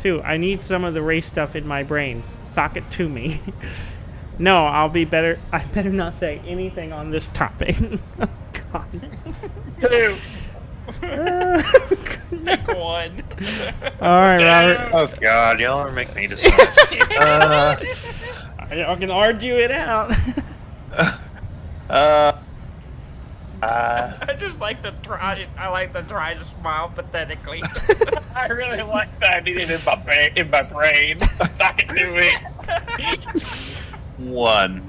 2. I need some of the race stuff in my brain. Sock it to me. No, I better not say anything on this topic. Oh God. 2. Pick 1. Alright, Robert. Oh God, y'all are making me decide. I can argue it out. I just like the try. I like the try to smile pathetically. I really like that. I need it in my brain. I can do it. 1.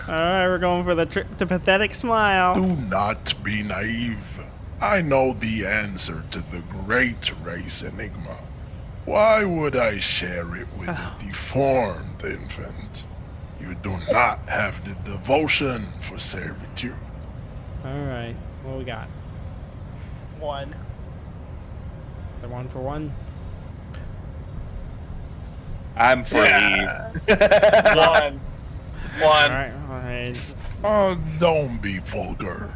Alright, we're going for the pathetic smile. Do not be naive. I know the answer to the great race enigma. Why would I share it with a deformed infant? You do not have the devotion for servitude. Alright, what we got? 1. The 1 for 1? I'm for leave. 1. Alright. Don't be vulgar.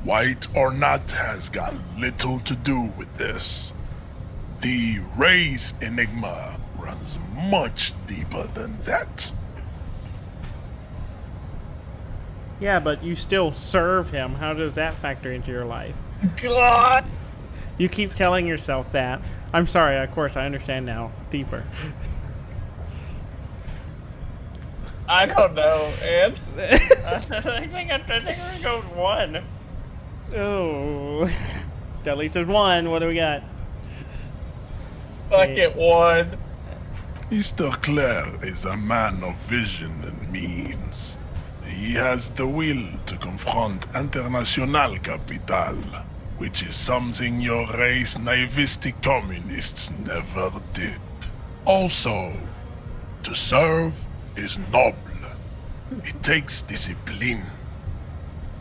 White or not has got little to do with this. The race enigma runs much deeper than that. Yeah, but you still serve him. How does that factor into your life? God. You keep telling yourself that. I'm sorry, of course, I understand now. Deeper. I don't know, and I think I'm gonna go 1. Oh. Dudley says 1. What do we got? fuck it, 1. Mr. Clare is a man of vision and means. He has the will to confront International Capital, which is something your race naivistic communists never did. Also, to serve is noble. It takes discipline.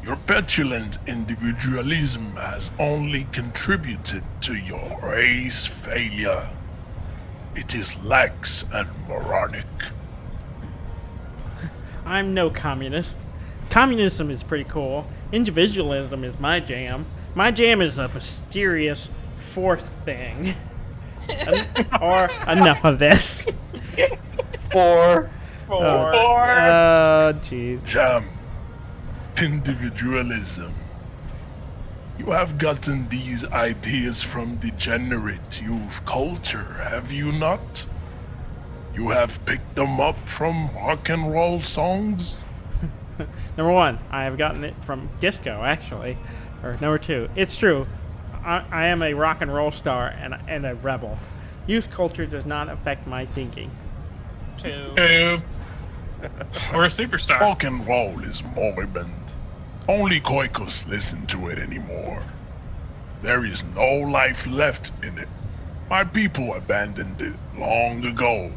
Your petulant individualism has only contributed to your race failure. It is lax and moronic. I'm no communist. Communism is pretty cool. Individualism is my jam. My jam is a mysterious fourth thing. Or enough of this. 4. Jeez. Jam. Individualism. You have gotten these ideas from degenerate youth culture, have you not? You have picked them up from rock and roll songs? Number 1, I have gotten it from disco, actually. Or number 2, it's true. I am a rock and roll star and a rebel. Youth culture does not affect my thinking. 2. We're a superstar. Rock and roll is moribund. Only Koikos listen to it anymore. There is no life left in it. My people abandoned it long ago.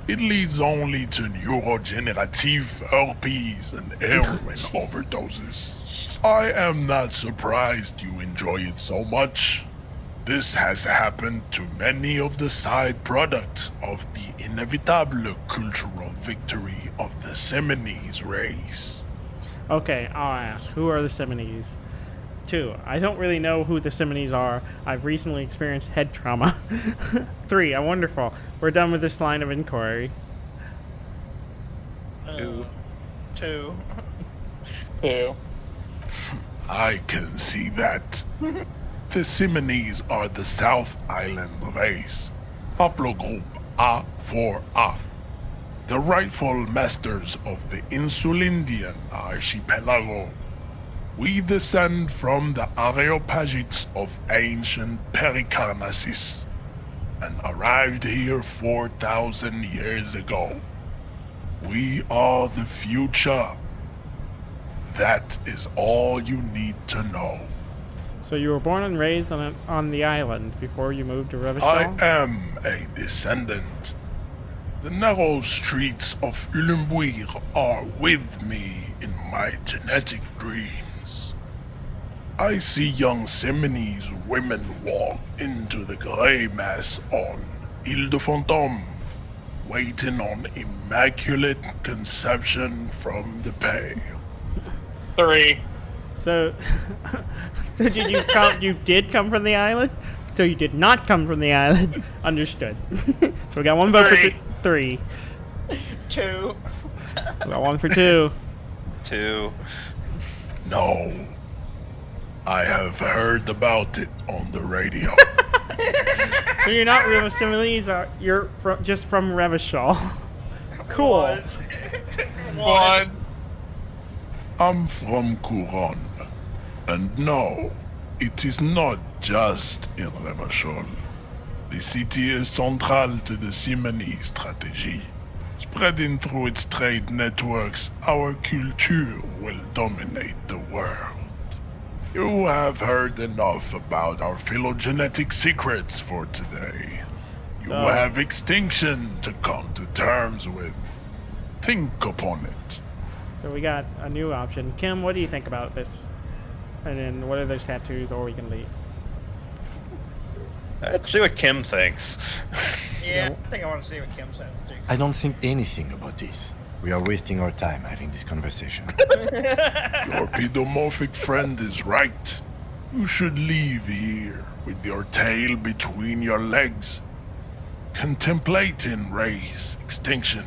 It leads only to neurodegenerative herpes and heroin overdoses. I am not surprised you enjoy it so much. This has happened to many of the side products of the inevitable cultural victory of the Seminoles race. Okay, I'll ask. Who are the Seminoles? 2. I don't really know who the Seminoles are. I've recently experienced head trauma. 3. Wonderful. We're done with this line of inquiry. 2. 2. I can see that. The Seminoles are the South Island race, haplogroup A4A, the rightful masters of the Insulindian archipelago. We descend from the Areopagites of ancient Pericarnassus and arrived here 4,000 years ago. We are the future. That is all you need to know. So you were born and raised on the island before you moved to Revachol? I am a descendant. The narrow streets of Ulimbuir are with me in my genetic dreams. I see young Seminoles women walk into the grey mass on Ile de Fantôme, waiting on immaculate conception from the pale. 3. So, so did you come? You did come from the island. So you did not come from the island. Understood. So we got one vote for 3. 2. We got one for 2. 2. No. I have heard about it on the radio. So you're not real Seminoles. You're just from Revachol. Cool. 1. I'm from Couronne. And no, it is not just in Revachol. The city is central to the Seminoles strategy. Spreading through its trade networks, our culture will dominate the world. You have heard enough about our phylogenetic secrets for today. You have extinction to come to terms with. Think upon it. So we got a new option. Kim, what do you think about this? And then what are those tattoos, or we can leave? Let's see what Kim thinks. Yeah, I think I want to see what Kim says too. I don't think anything about this. We are wasting our time having this conversation. Your pedomorphic friend is right. You should leave here with your tail between your legs, contemplating race extinction.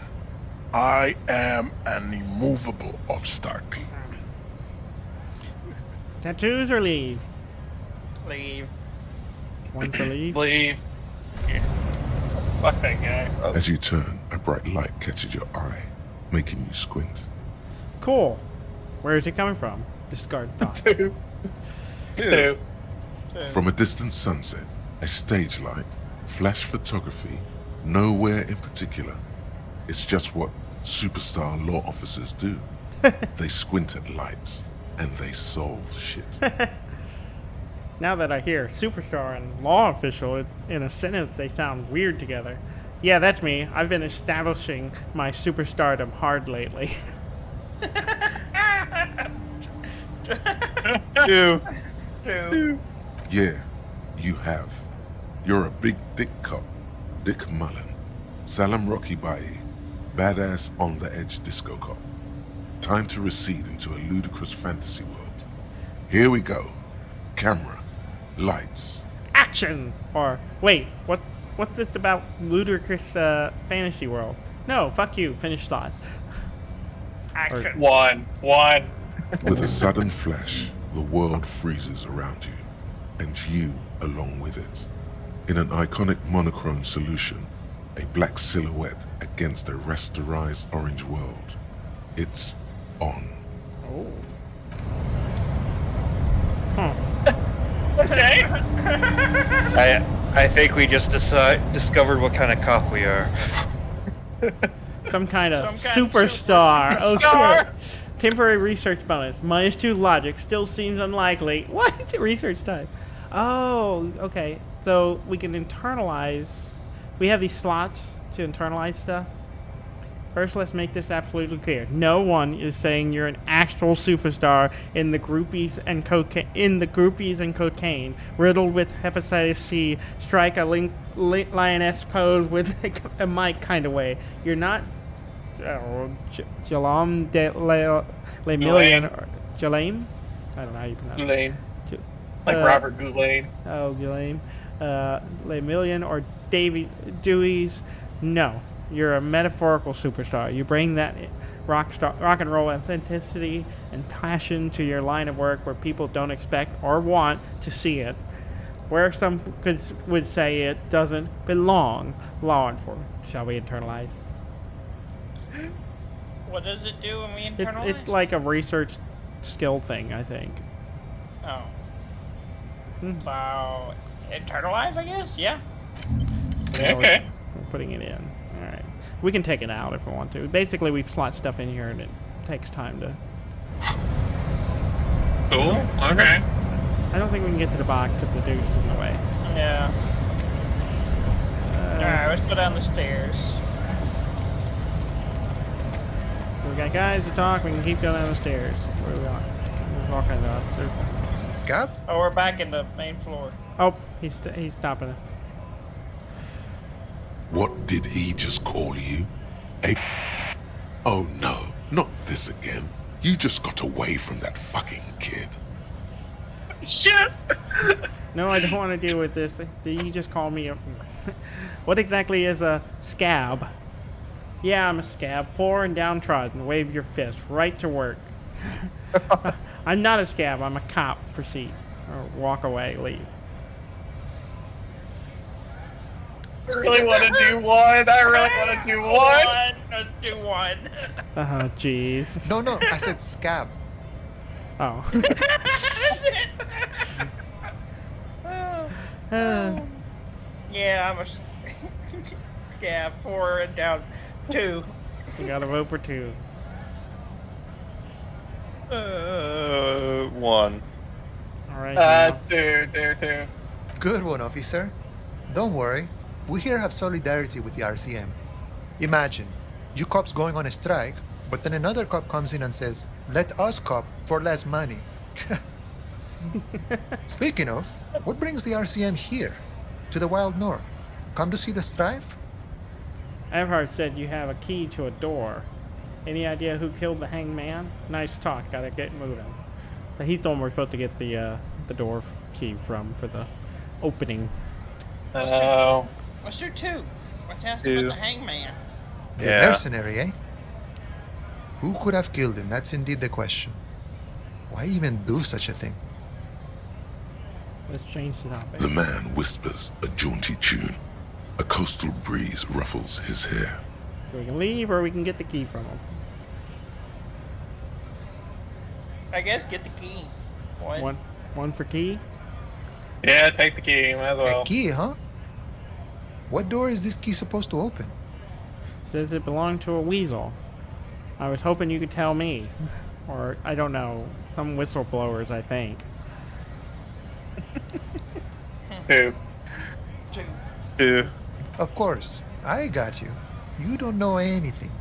I am an immovable obstacle. Tattoos or leave? Leave. One for leave? Leave. Yeah. Fuck that guy. As you turn, a bright light catches your eye, making you squint. Cool. Where is it coming from? Discard thought. 2. From a distant sunset, a stage light, flash photography, nowhere in particular. It's just what superstar law officers do. They squint at lights, and they solve shit. Now that I hear superstar and law official in a sentence, they sound weird together. Yeah, that's me. I've been establishing my superstardom hard lately. 2. 2. Yeah, you have. You're a big dick cop. Dick Mullen. Salam Rocky Bayi. Badass on the edge disco cop. Time to recede into a ludicrous fantasy world. Here we go. Camera. Lights. Action! Or, wait, what's this about ludicrous fantasy world? No, fuck you. Finish thought. Action. 1. With a sudden flash, the world freezes around you, and you along with it. In an iconic monochrome solution, a black silhouette against a rasterized orange world. It's on. Oh. Huh. Okay. I think we just discovered what kind of cop we are. Some kind of Some kind of superstar. Oh superstar. shit. Temporary research bonus. -2 logic. Still seems unlikely. What? Research time. Oh, okay. So we can internalize. We have these slots to internalize stuff. First, let's make this absolutely clear. No one is saying you're an actual superstar in the groupies and cocaine, riddled with hepatitis C, strike a lioness pose with a mic kind of way. You're not Jalam de Le Million or Jalaim? I don't know how you pronounce Ghislaine. it. Like Robert Ghislaine. Oh, Ghislaine. Le Million or Davy Dewey's. No. You're a metaphorical superstar. You bring that rock and roll authenticity and passion to your line of work where people don't expect or want to see it. Where some would say it doesn't belong. Law enforcement. Shall we internalize? What does it do when we internalize? It's like a research skill thing, I think. Oh. So, internalize, I guess? Yeah. Okay. We're putting it in. Alright. We can take it out if we want to. Basically, we slot stuff in here and it takes time to... Cool. Okay. I don't think we can get to the box if the dude's in the way. Yeah. Alright, let's go down the stairs. So we got guys to talk, we can keep going down the stairs. Where are we on? We're walking up. Scab? Oh, we're back in the main floor. Oh, he's stopping it. What did he just call you? Oh no, not this again. You just got away from that fucking kid. Shit! No, I don't want to deal with this. Did you just call me a... What exactly is a scab? Yeah, I'm a scab. Poor and downtrodden. Wave your fist. Right to work. I'm not a scab. I'm a cop. Proceed. Or walk away. Leave. I really want to do one. Let's do one. Oh, jeez. No, I said scab. Oh. Yeah, I'm a... Yeah, 4 and down 2. You gotta vote for 2. 1. Alright. 2. Good one, officer. Don't worry. We here have solidarity with the RCM. Imagine, you cops going on a strike, but then another cop comes in and says, let us cop for less money. Speaking of, what brings the RCM here? To the Wild North? Come to see the strife? Everhart said you have a key to a door. Any idea who killed the hanged man? Nice talk, gotta get moving. So he's the one we're supposed to get the door key from for the opening. Oh. What's your 2? What's asking about the hangman? The mercenary, eh? Who could have killed him? That's indeed the question. Why even do such a thing? Let's change the topic. The man whispers a jaunty tune. A coastal breeze ruffles his hair. So we can leave or we can get the key from him. I guess get the key. One for key? Yeah, take the key, might as well. A key, huh? What door is this key supposed to open? Says it belonged to a weasel. I was hoping you could tell me. Or, I don't know, some whistleblowers, I think. 2. 2. Of course. I got you. You don't know anything.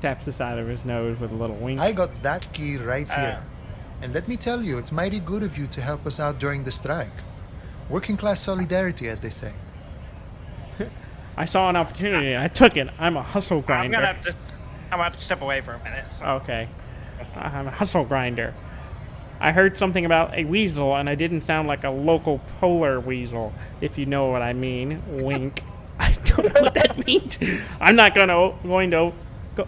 Taps the side of his nose with a little wink. I got that key right here. And let me tell you, it's mighty good of you to help us out during the strike. Working class solidarity, as they say. I saw an opportunity and I took it. I'm a hustle grinder. I'm about to step away for a minute. So. Okay. I'm a hustle grinder. I heard something about a weasel and I didn't sound like a local polar weasel, if you know what I mean. Wink. I don't know what that means. I'm not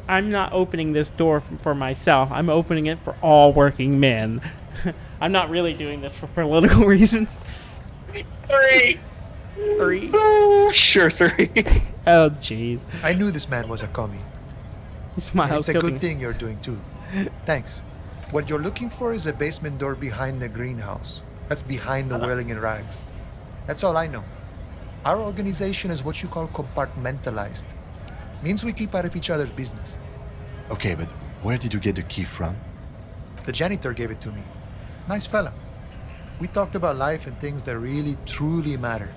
I'm not opening this door for myself. I'm opening it for all working men. I'm not really doing this for political reasons. 3. 3? Sure, 3. Oh, jeez. I knew this man was a commie. He smiles. It's a good thing you're doing too. Thanks. What you're looking for is a basement door behind the greenhouse. That's behind the whirling in rags. That's all I know. Our organization is what you call compartmentalized. Means we keep out of each other's business. Okay, but where did you get the key from? The janitor gave it to me. Nice fella. We talked about life and things that really, truly matter.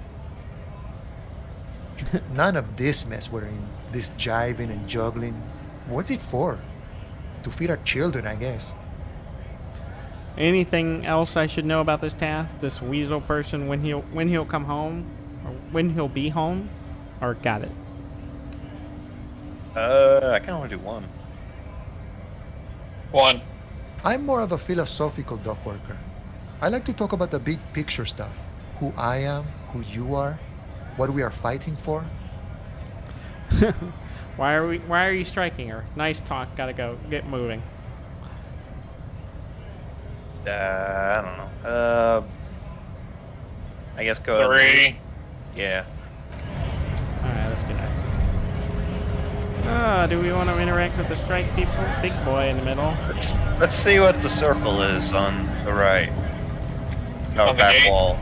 None of this mess we're in, this jiving and juggling. What's it for? To feed our children, I guess. Anything else I should know about this task? This weasel person, when he'll come home? Or when he'll be home? Or got it? I kind of want to do one. One. I'm more of a philosophical dock worker. I like to talk about the big picture stuff. Who I am, who you are, what we are fighting for. Why are you striking her? Nice talk, gotta go. Get moving. I don't know. I guess go ahead. 3. Yeah. Alright, let's get out. Do we want to interact with the strike people? Big boy in the middle. Let's see what the circle is on the right. No, On the back gate? wall.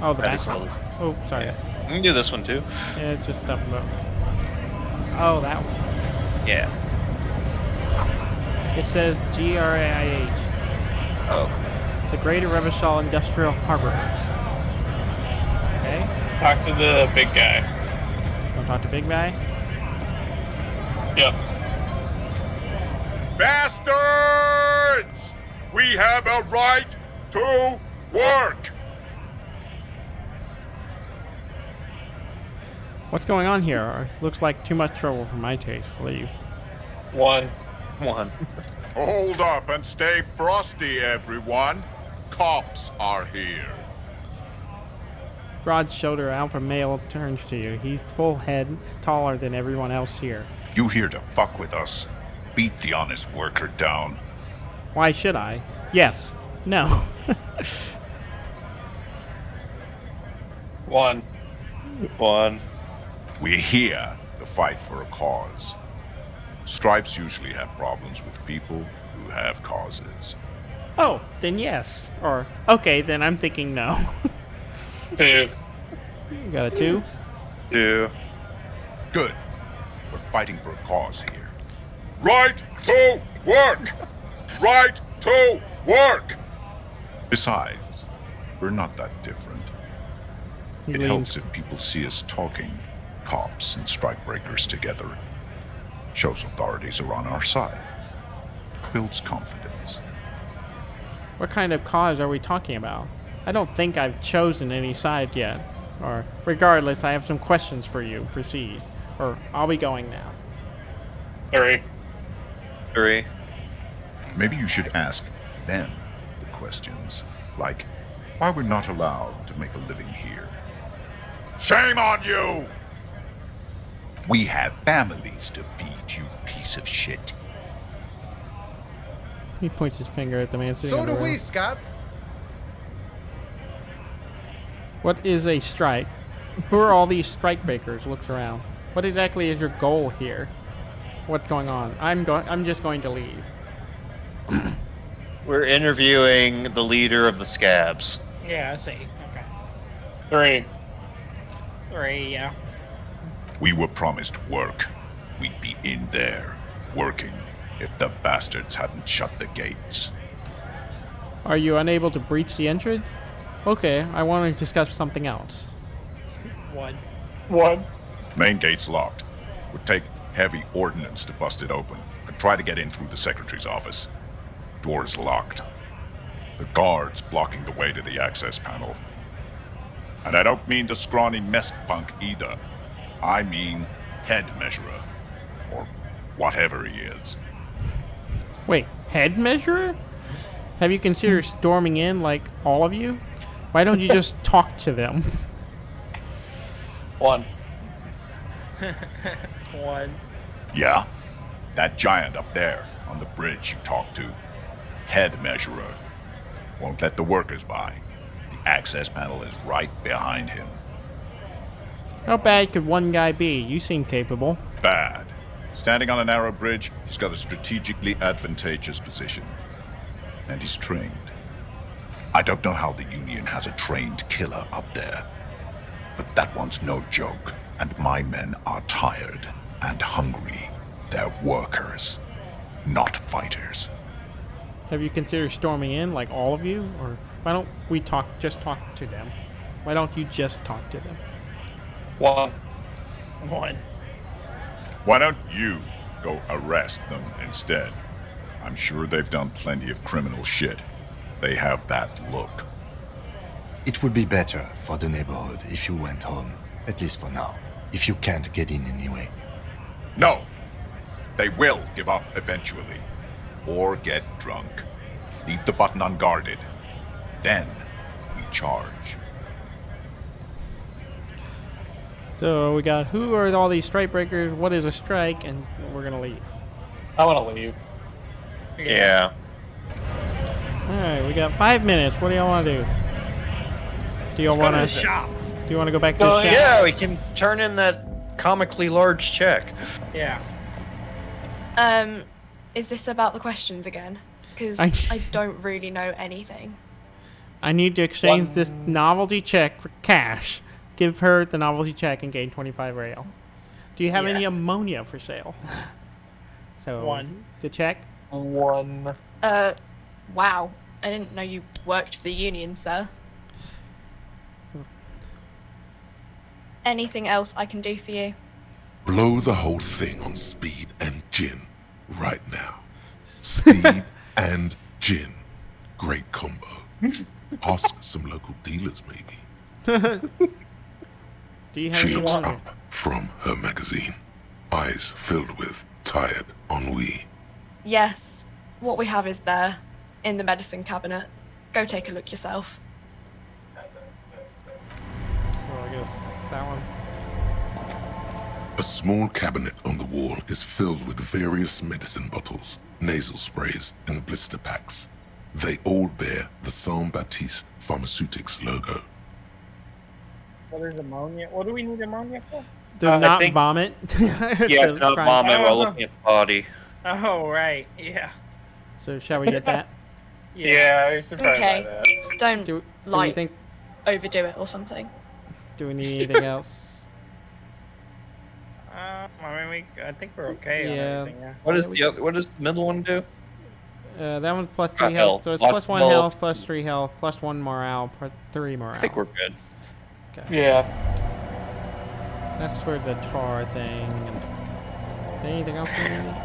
Oh, the That back is one. the- Oh, sorry. Yeah. You can do this one too. Yeah, it's just up above. Oh, that one. Yeah. It says GRAIH. Oh. The Greater Revachol Industrial Harbor. Okay. Talk to the big guy. Want to talk to Big Guy? Yep. Bastards! We have a right to work! What's going on here? Looks like too much trouble for my taste. Leave. 1. Hold up and stay frosty, everyone. Cops are here. Broad-shouldered alpha male turns to you. He's full head, taller than everyone else here. You here to fuck with us? Beat the honest worker down. Why should I? Yes. No. 1. We're here to fight for a cause. Stripes usually have problems with people who have causes. Oh, then yes. Or, okay, then I'm thinking no. 2. You got a 2? 2. Good. We're fighting for a cause here. Right to work! Right to work! Besides, we're not that different. He It leans. helps if people see us talking, cops and strikebreakers together. Shows authorities are on our side. Builds confidence. What kind of cause are we talking about? I don't think I've chosen any side yet. Or, regardless, I have some questions for you. Proceed. Or, I'll be going now. 3. 3. Maybe you should ask them the questions, like why we're not allowed to make a living here. Shame on you! We have families to feed, you piece of shit. He points his finger at the man sitting So on the do we, rail. Scott. What is a strike? Who are all these strike breakers? Looks around. What exactly is your goal here? What's going on? I'm just going to leave. We're interviewing the leader of the Scabs. Yeah, I see. Okay. 3. 3, yeah. We were promised work. We'd be in there, working, if the bastards hadn't shut the gates. Are you unable to breach the entrance? Okay, I want to discuss something else. 1. 1. Main gate's locked. Would take heavy ordnance to bust it open, and try to get in through the secretary's office. Door's locked. The guard's blocking the way to the access panel. And I don't mean the scrawny mess punk either. I mean head measurer. Or whatever he is. Wait, head measurer? Have you considered storming in like all of you? Why don't you just talk to them? 1. 1. Yeah? That giant up there, on the bridge you talked to. Head measurer. Won't let the workers by. The access panel is right behind him. How bad could one guy be? You seem capable. Bad. Standing on a narrow bridge, he's got a strategically advantageous position. And he's trained. I don't know how the Union has a trained killer up there. But that one's no joke, and my men are tired and hungry. They're workers, not fighters. Have you considered storming in like all of you? Or why don't we just talk to them? Why don't you just talk to them? 1. 1. Why don't you go arrest them instead. I'm sure they've done plenty of criminal shit. They have that look. It would be better for the neighborhood if you went home, at least for now, if you can't get in anyway. No! They will give up eventually. Or get drunk. Leave the button unguarded. Then we charge. So we got who are all these strike breakers? What is a strike? And we're gonna leave. I want to leave. Yeah. All right, we got 5 minutes. What do y'all want to do? Do y'all want to shop? Do you want to go back to the shop? Yeah, we can turn in that comically large check. Yeah. Is this about the questions again? Because I don't really know anything. I need to exchange this novelty check for cash. Give her the novelty check and gain 25 rail. Do you have any ammonia for sale? So 1. The check? 1. Wow. I didn't know you worked for the union, sir. Anything else I can do for you? Blow the whole thing on speed and gin right now. Speed and gin. Great combo. Ask some local dealers, maybe. Do you have She any looks ammonia? up from her magazine, eyes filled with tired ennui. Yes. What we have is there, in the medicine cabinet. Go take a look yourself. So I guess that one. A small cabinet on the wall is filled with various medicine bottles, nasal sprays, and blister packs. They all bear the Saint Baptiste Pharmaceutics logo. What is ammonia? What do we need ammonia for? Do not vomit. Yeah, do not vomit while looking at the body. Oh, right. Yeah. So shall we get that? Yeah, we should probably buy Okay. that. Don't, Do we like, think? overdo it or something. Do we need anything else? I mean, I think we're okay Yeah. on everything. Yeah. What does the middle one do? That one's plus 3 Got health, health. so it's Lots plus of 1 health. health, plus 3 health, plus 1 morale, plus 3 morale. I think we're good. Okay. Yeah. That's for the tar thing. Is there anything else we need?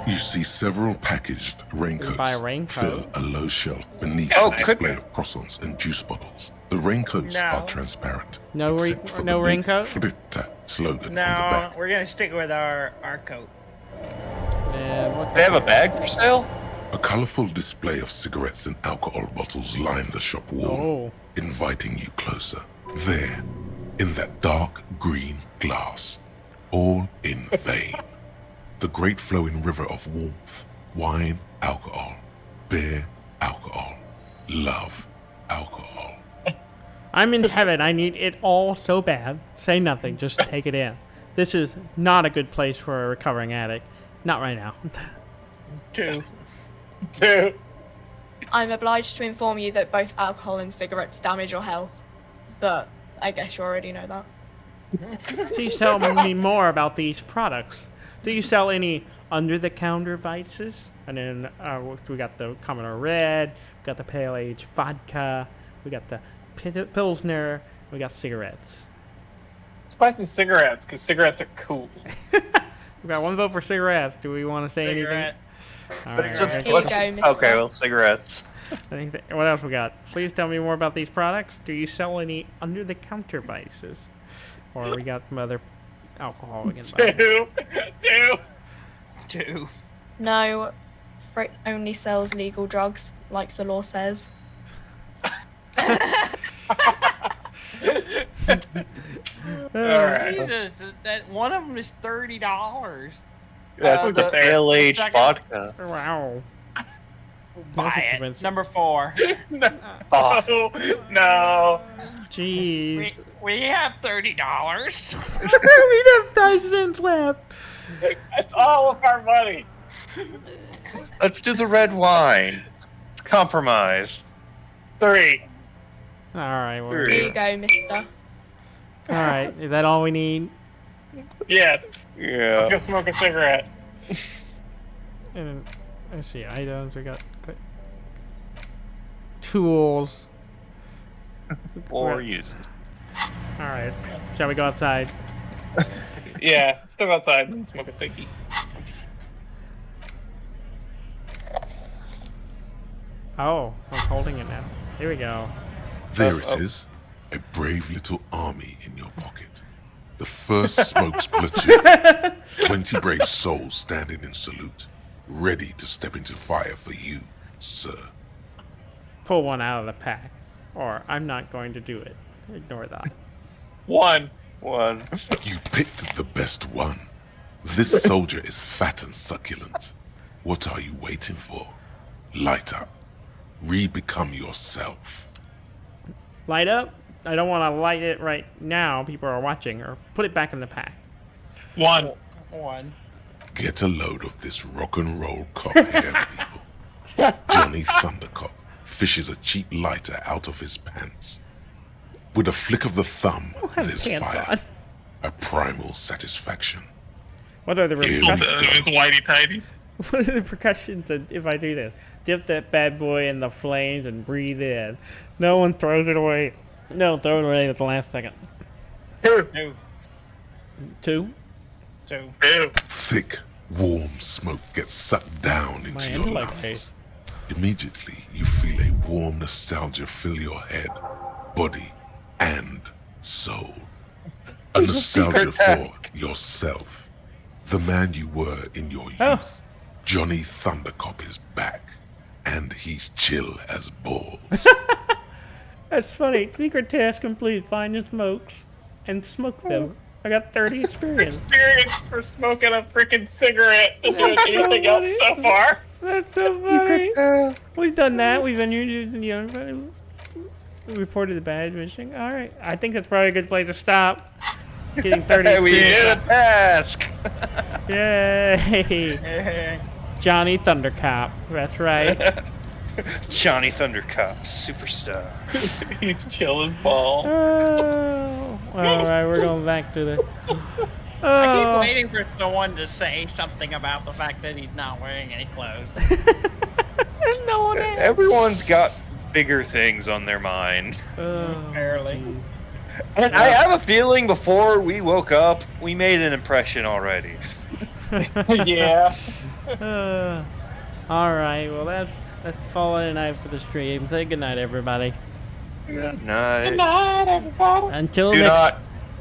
You see several packaged raincoats buy a raincoat? fill a low shelf beneath Oh, a display of croissants and juice bottles. The raincoats are No. transparent. No except for no the big raincoat? Fritta slogan on the No, back. we're gonna stick with our coat. And what's They have a that? bag for sale? A colorful display of cigarettes and alcohol bottles line the shop wall, inviting you closer. There, in that dark green glass, all in vain. The great flowing river of warmth, wine, alcohol, beer, alcohol, love, alcohol. I'm in heaven. I need it all so bad. Say nothing. Just take it in. This is not a good place for a recovering addict. Not right now. 2. I'm obliged to inform you that both alcohol and cigarettes damage your health. But I guess you already know that. Please tell me more about these products. Do you sell any under-the-counter vices? And then we got the Commodore Red, we got the Pale Age Vodka, we got the Pilsner, we got cigarettes. Let's buy some cigarettes, because cigarettes are cool. We got 1 vote for cigarettes. Do we want to say Cigarette. anything? All But right, it's just- I think- Here you go, mister. Okay, well, cigarettes. what else we got? Please tell me more about these products. Do you sell any under-the-counter vices? Or we got some other alcohol we can buy? 2. No, Frit only sells legal drugs, like the law says. Alright. Jesus, that one of them is $30. That's the Pale Age second- vodka. Wow. Buy That's it. expensive. Number 4. Oh, no. Jeez. We have $30. We have 5 cents left. That's all of our money. Let's do the red wine. It's compromise. 3. All right. Well, Here you go, mister. all right. Is that all we need? Yes. Yeah. Let's go smoke a cigarette. And let's see. Items. We got tools. Or uses. All right. Shall we go outside? Yeah, still outside and smoke a ciggy. Oh, I'm holding it now. Here we go. There it is. A brave little army in your pocket. The first Smokes platoon. 20 brave souls standing in salute, ready to step into fire for you, sir. Pull one out of the pack, or I'm not going to do it. Ignore that. One. You picked the best one. This soldier is fat and succulent. What are you waiting for? Light up. Re-become yourself. Light up? I don't want to light it right now. People are watching. Or put it back in the pack. One. Get a load of this rock and roll cop hair, people. Johnny Thundercop fishes a cheap lighter out of his pants. With a flick of the thumb, there's fire. A primal satisfaction. What are the repercussions? Whitey tighties. What are the repercussions if I do this? Dip that bad boy in the flames and breathe in. No one throws it away. No, throw it away at the last second. Two? Thick, warm smoke gets sucked down into your lungs. Immediately, you feel a warm nostalgia fill your head, body, and soul. A nostalgia for yourself. The man you were in your youth. Johnny Thundercop is back, and he's chill as balls. That's funny. Secret task complete. Find the smokes and smoke them. I got 30 experience. Experience for smoking a freaking cigarette and doing anything else so far. That's so funny. We've done that. We've been using we reported the badge missing. All right. I think that's probably a good place to stop. Getting 30 experience. We did a task. Yay. Johnny Thundercop. That's right. Johnny Thundercop, superstar. He's chill as balls. Oh, all right, we're going back to the. I keep waiting for someone to say something about the fact that he's not wearing any clothes. No one has. Everyone's got bigger things on their mind. Apparently. And I have a feeling before we woke up, we made an impression already. Yeah. All right, well let's call it a night for the stream. Say goodnight, everybody. Good night. Good night, everybody.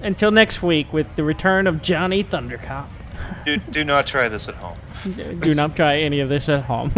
Until next week with the return of Johnny Thundercop. Do not try this at home. Do not try any of this at home.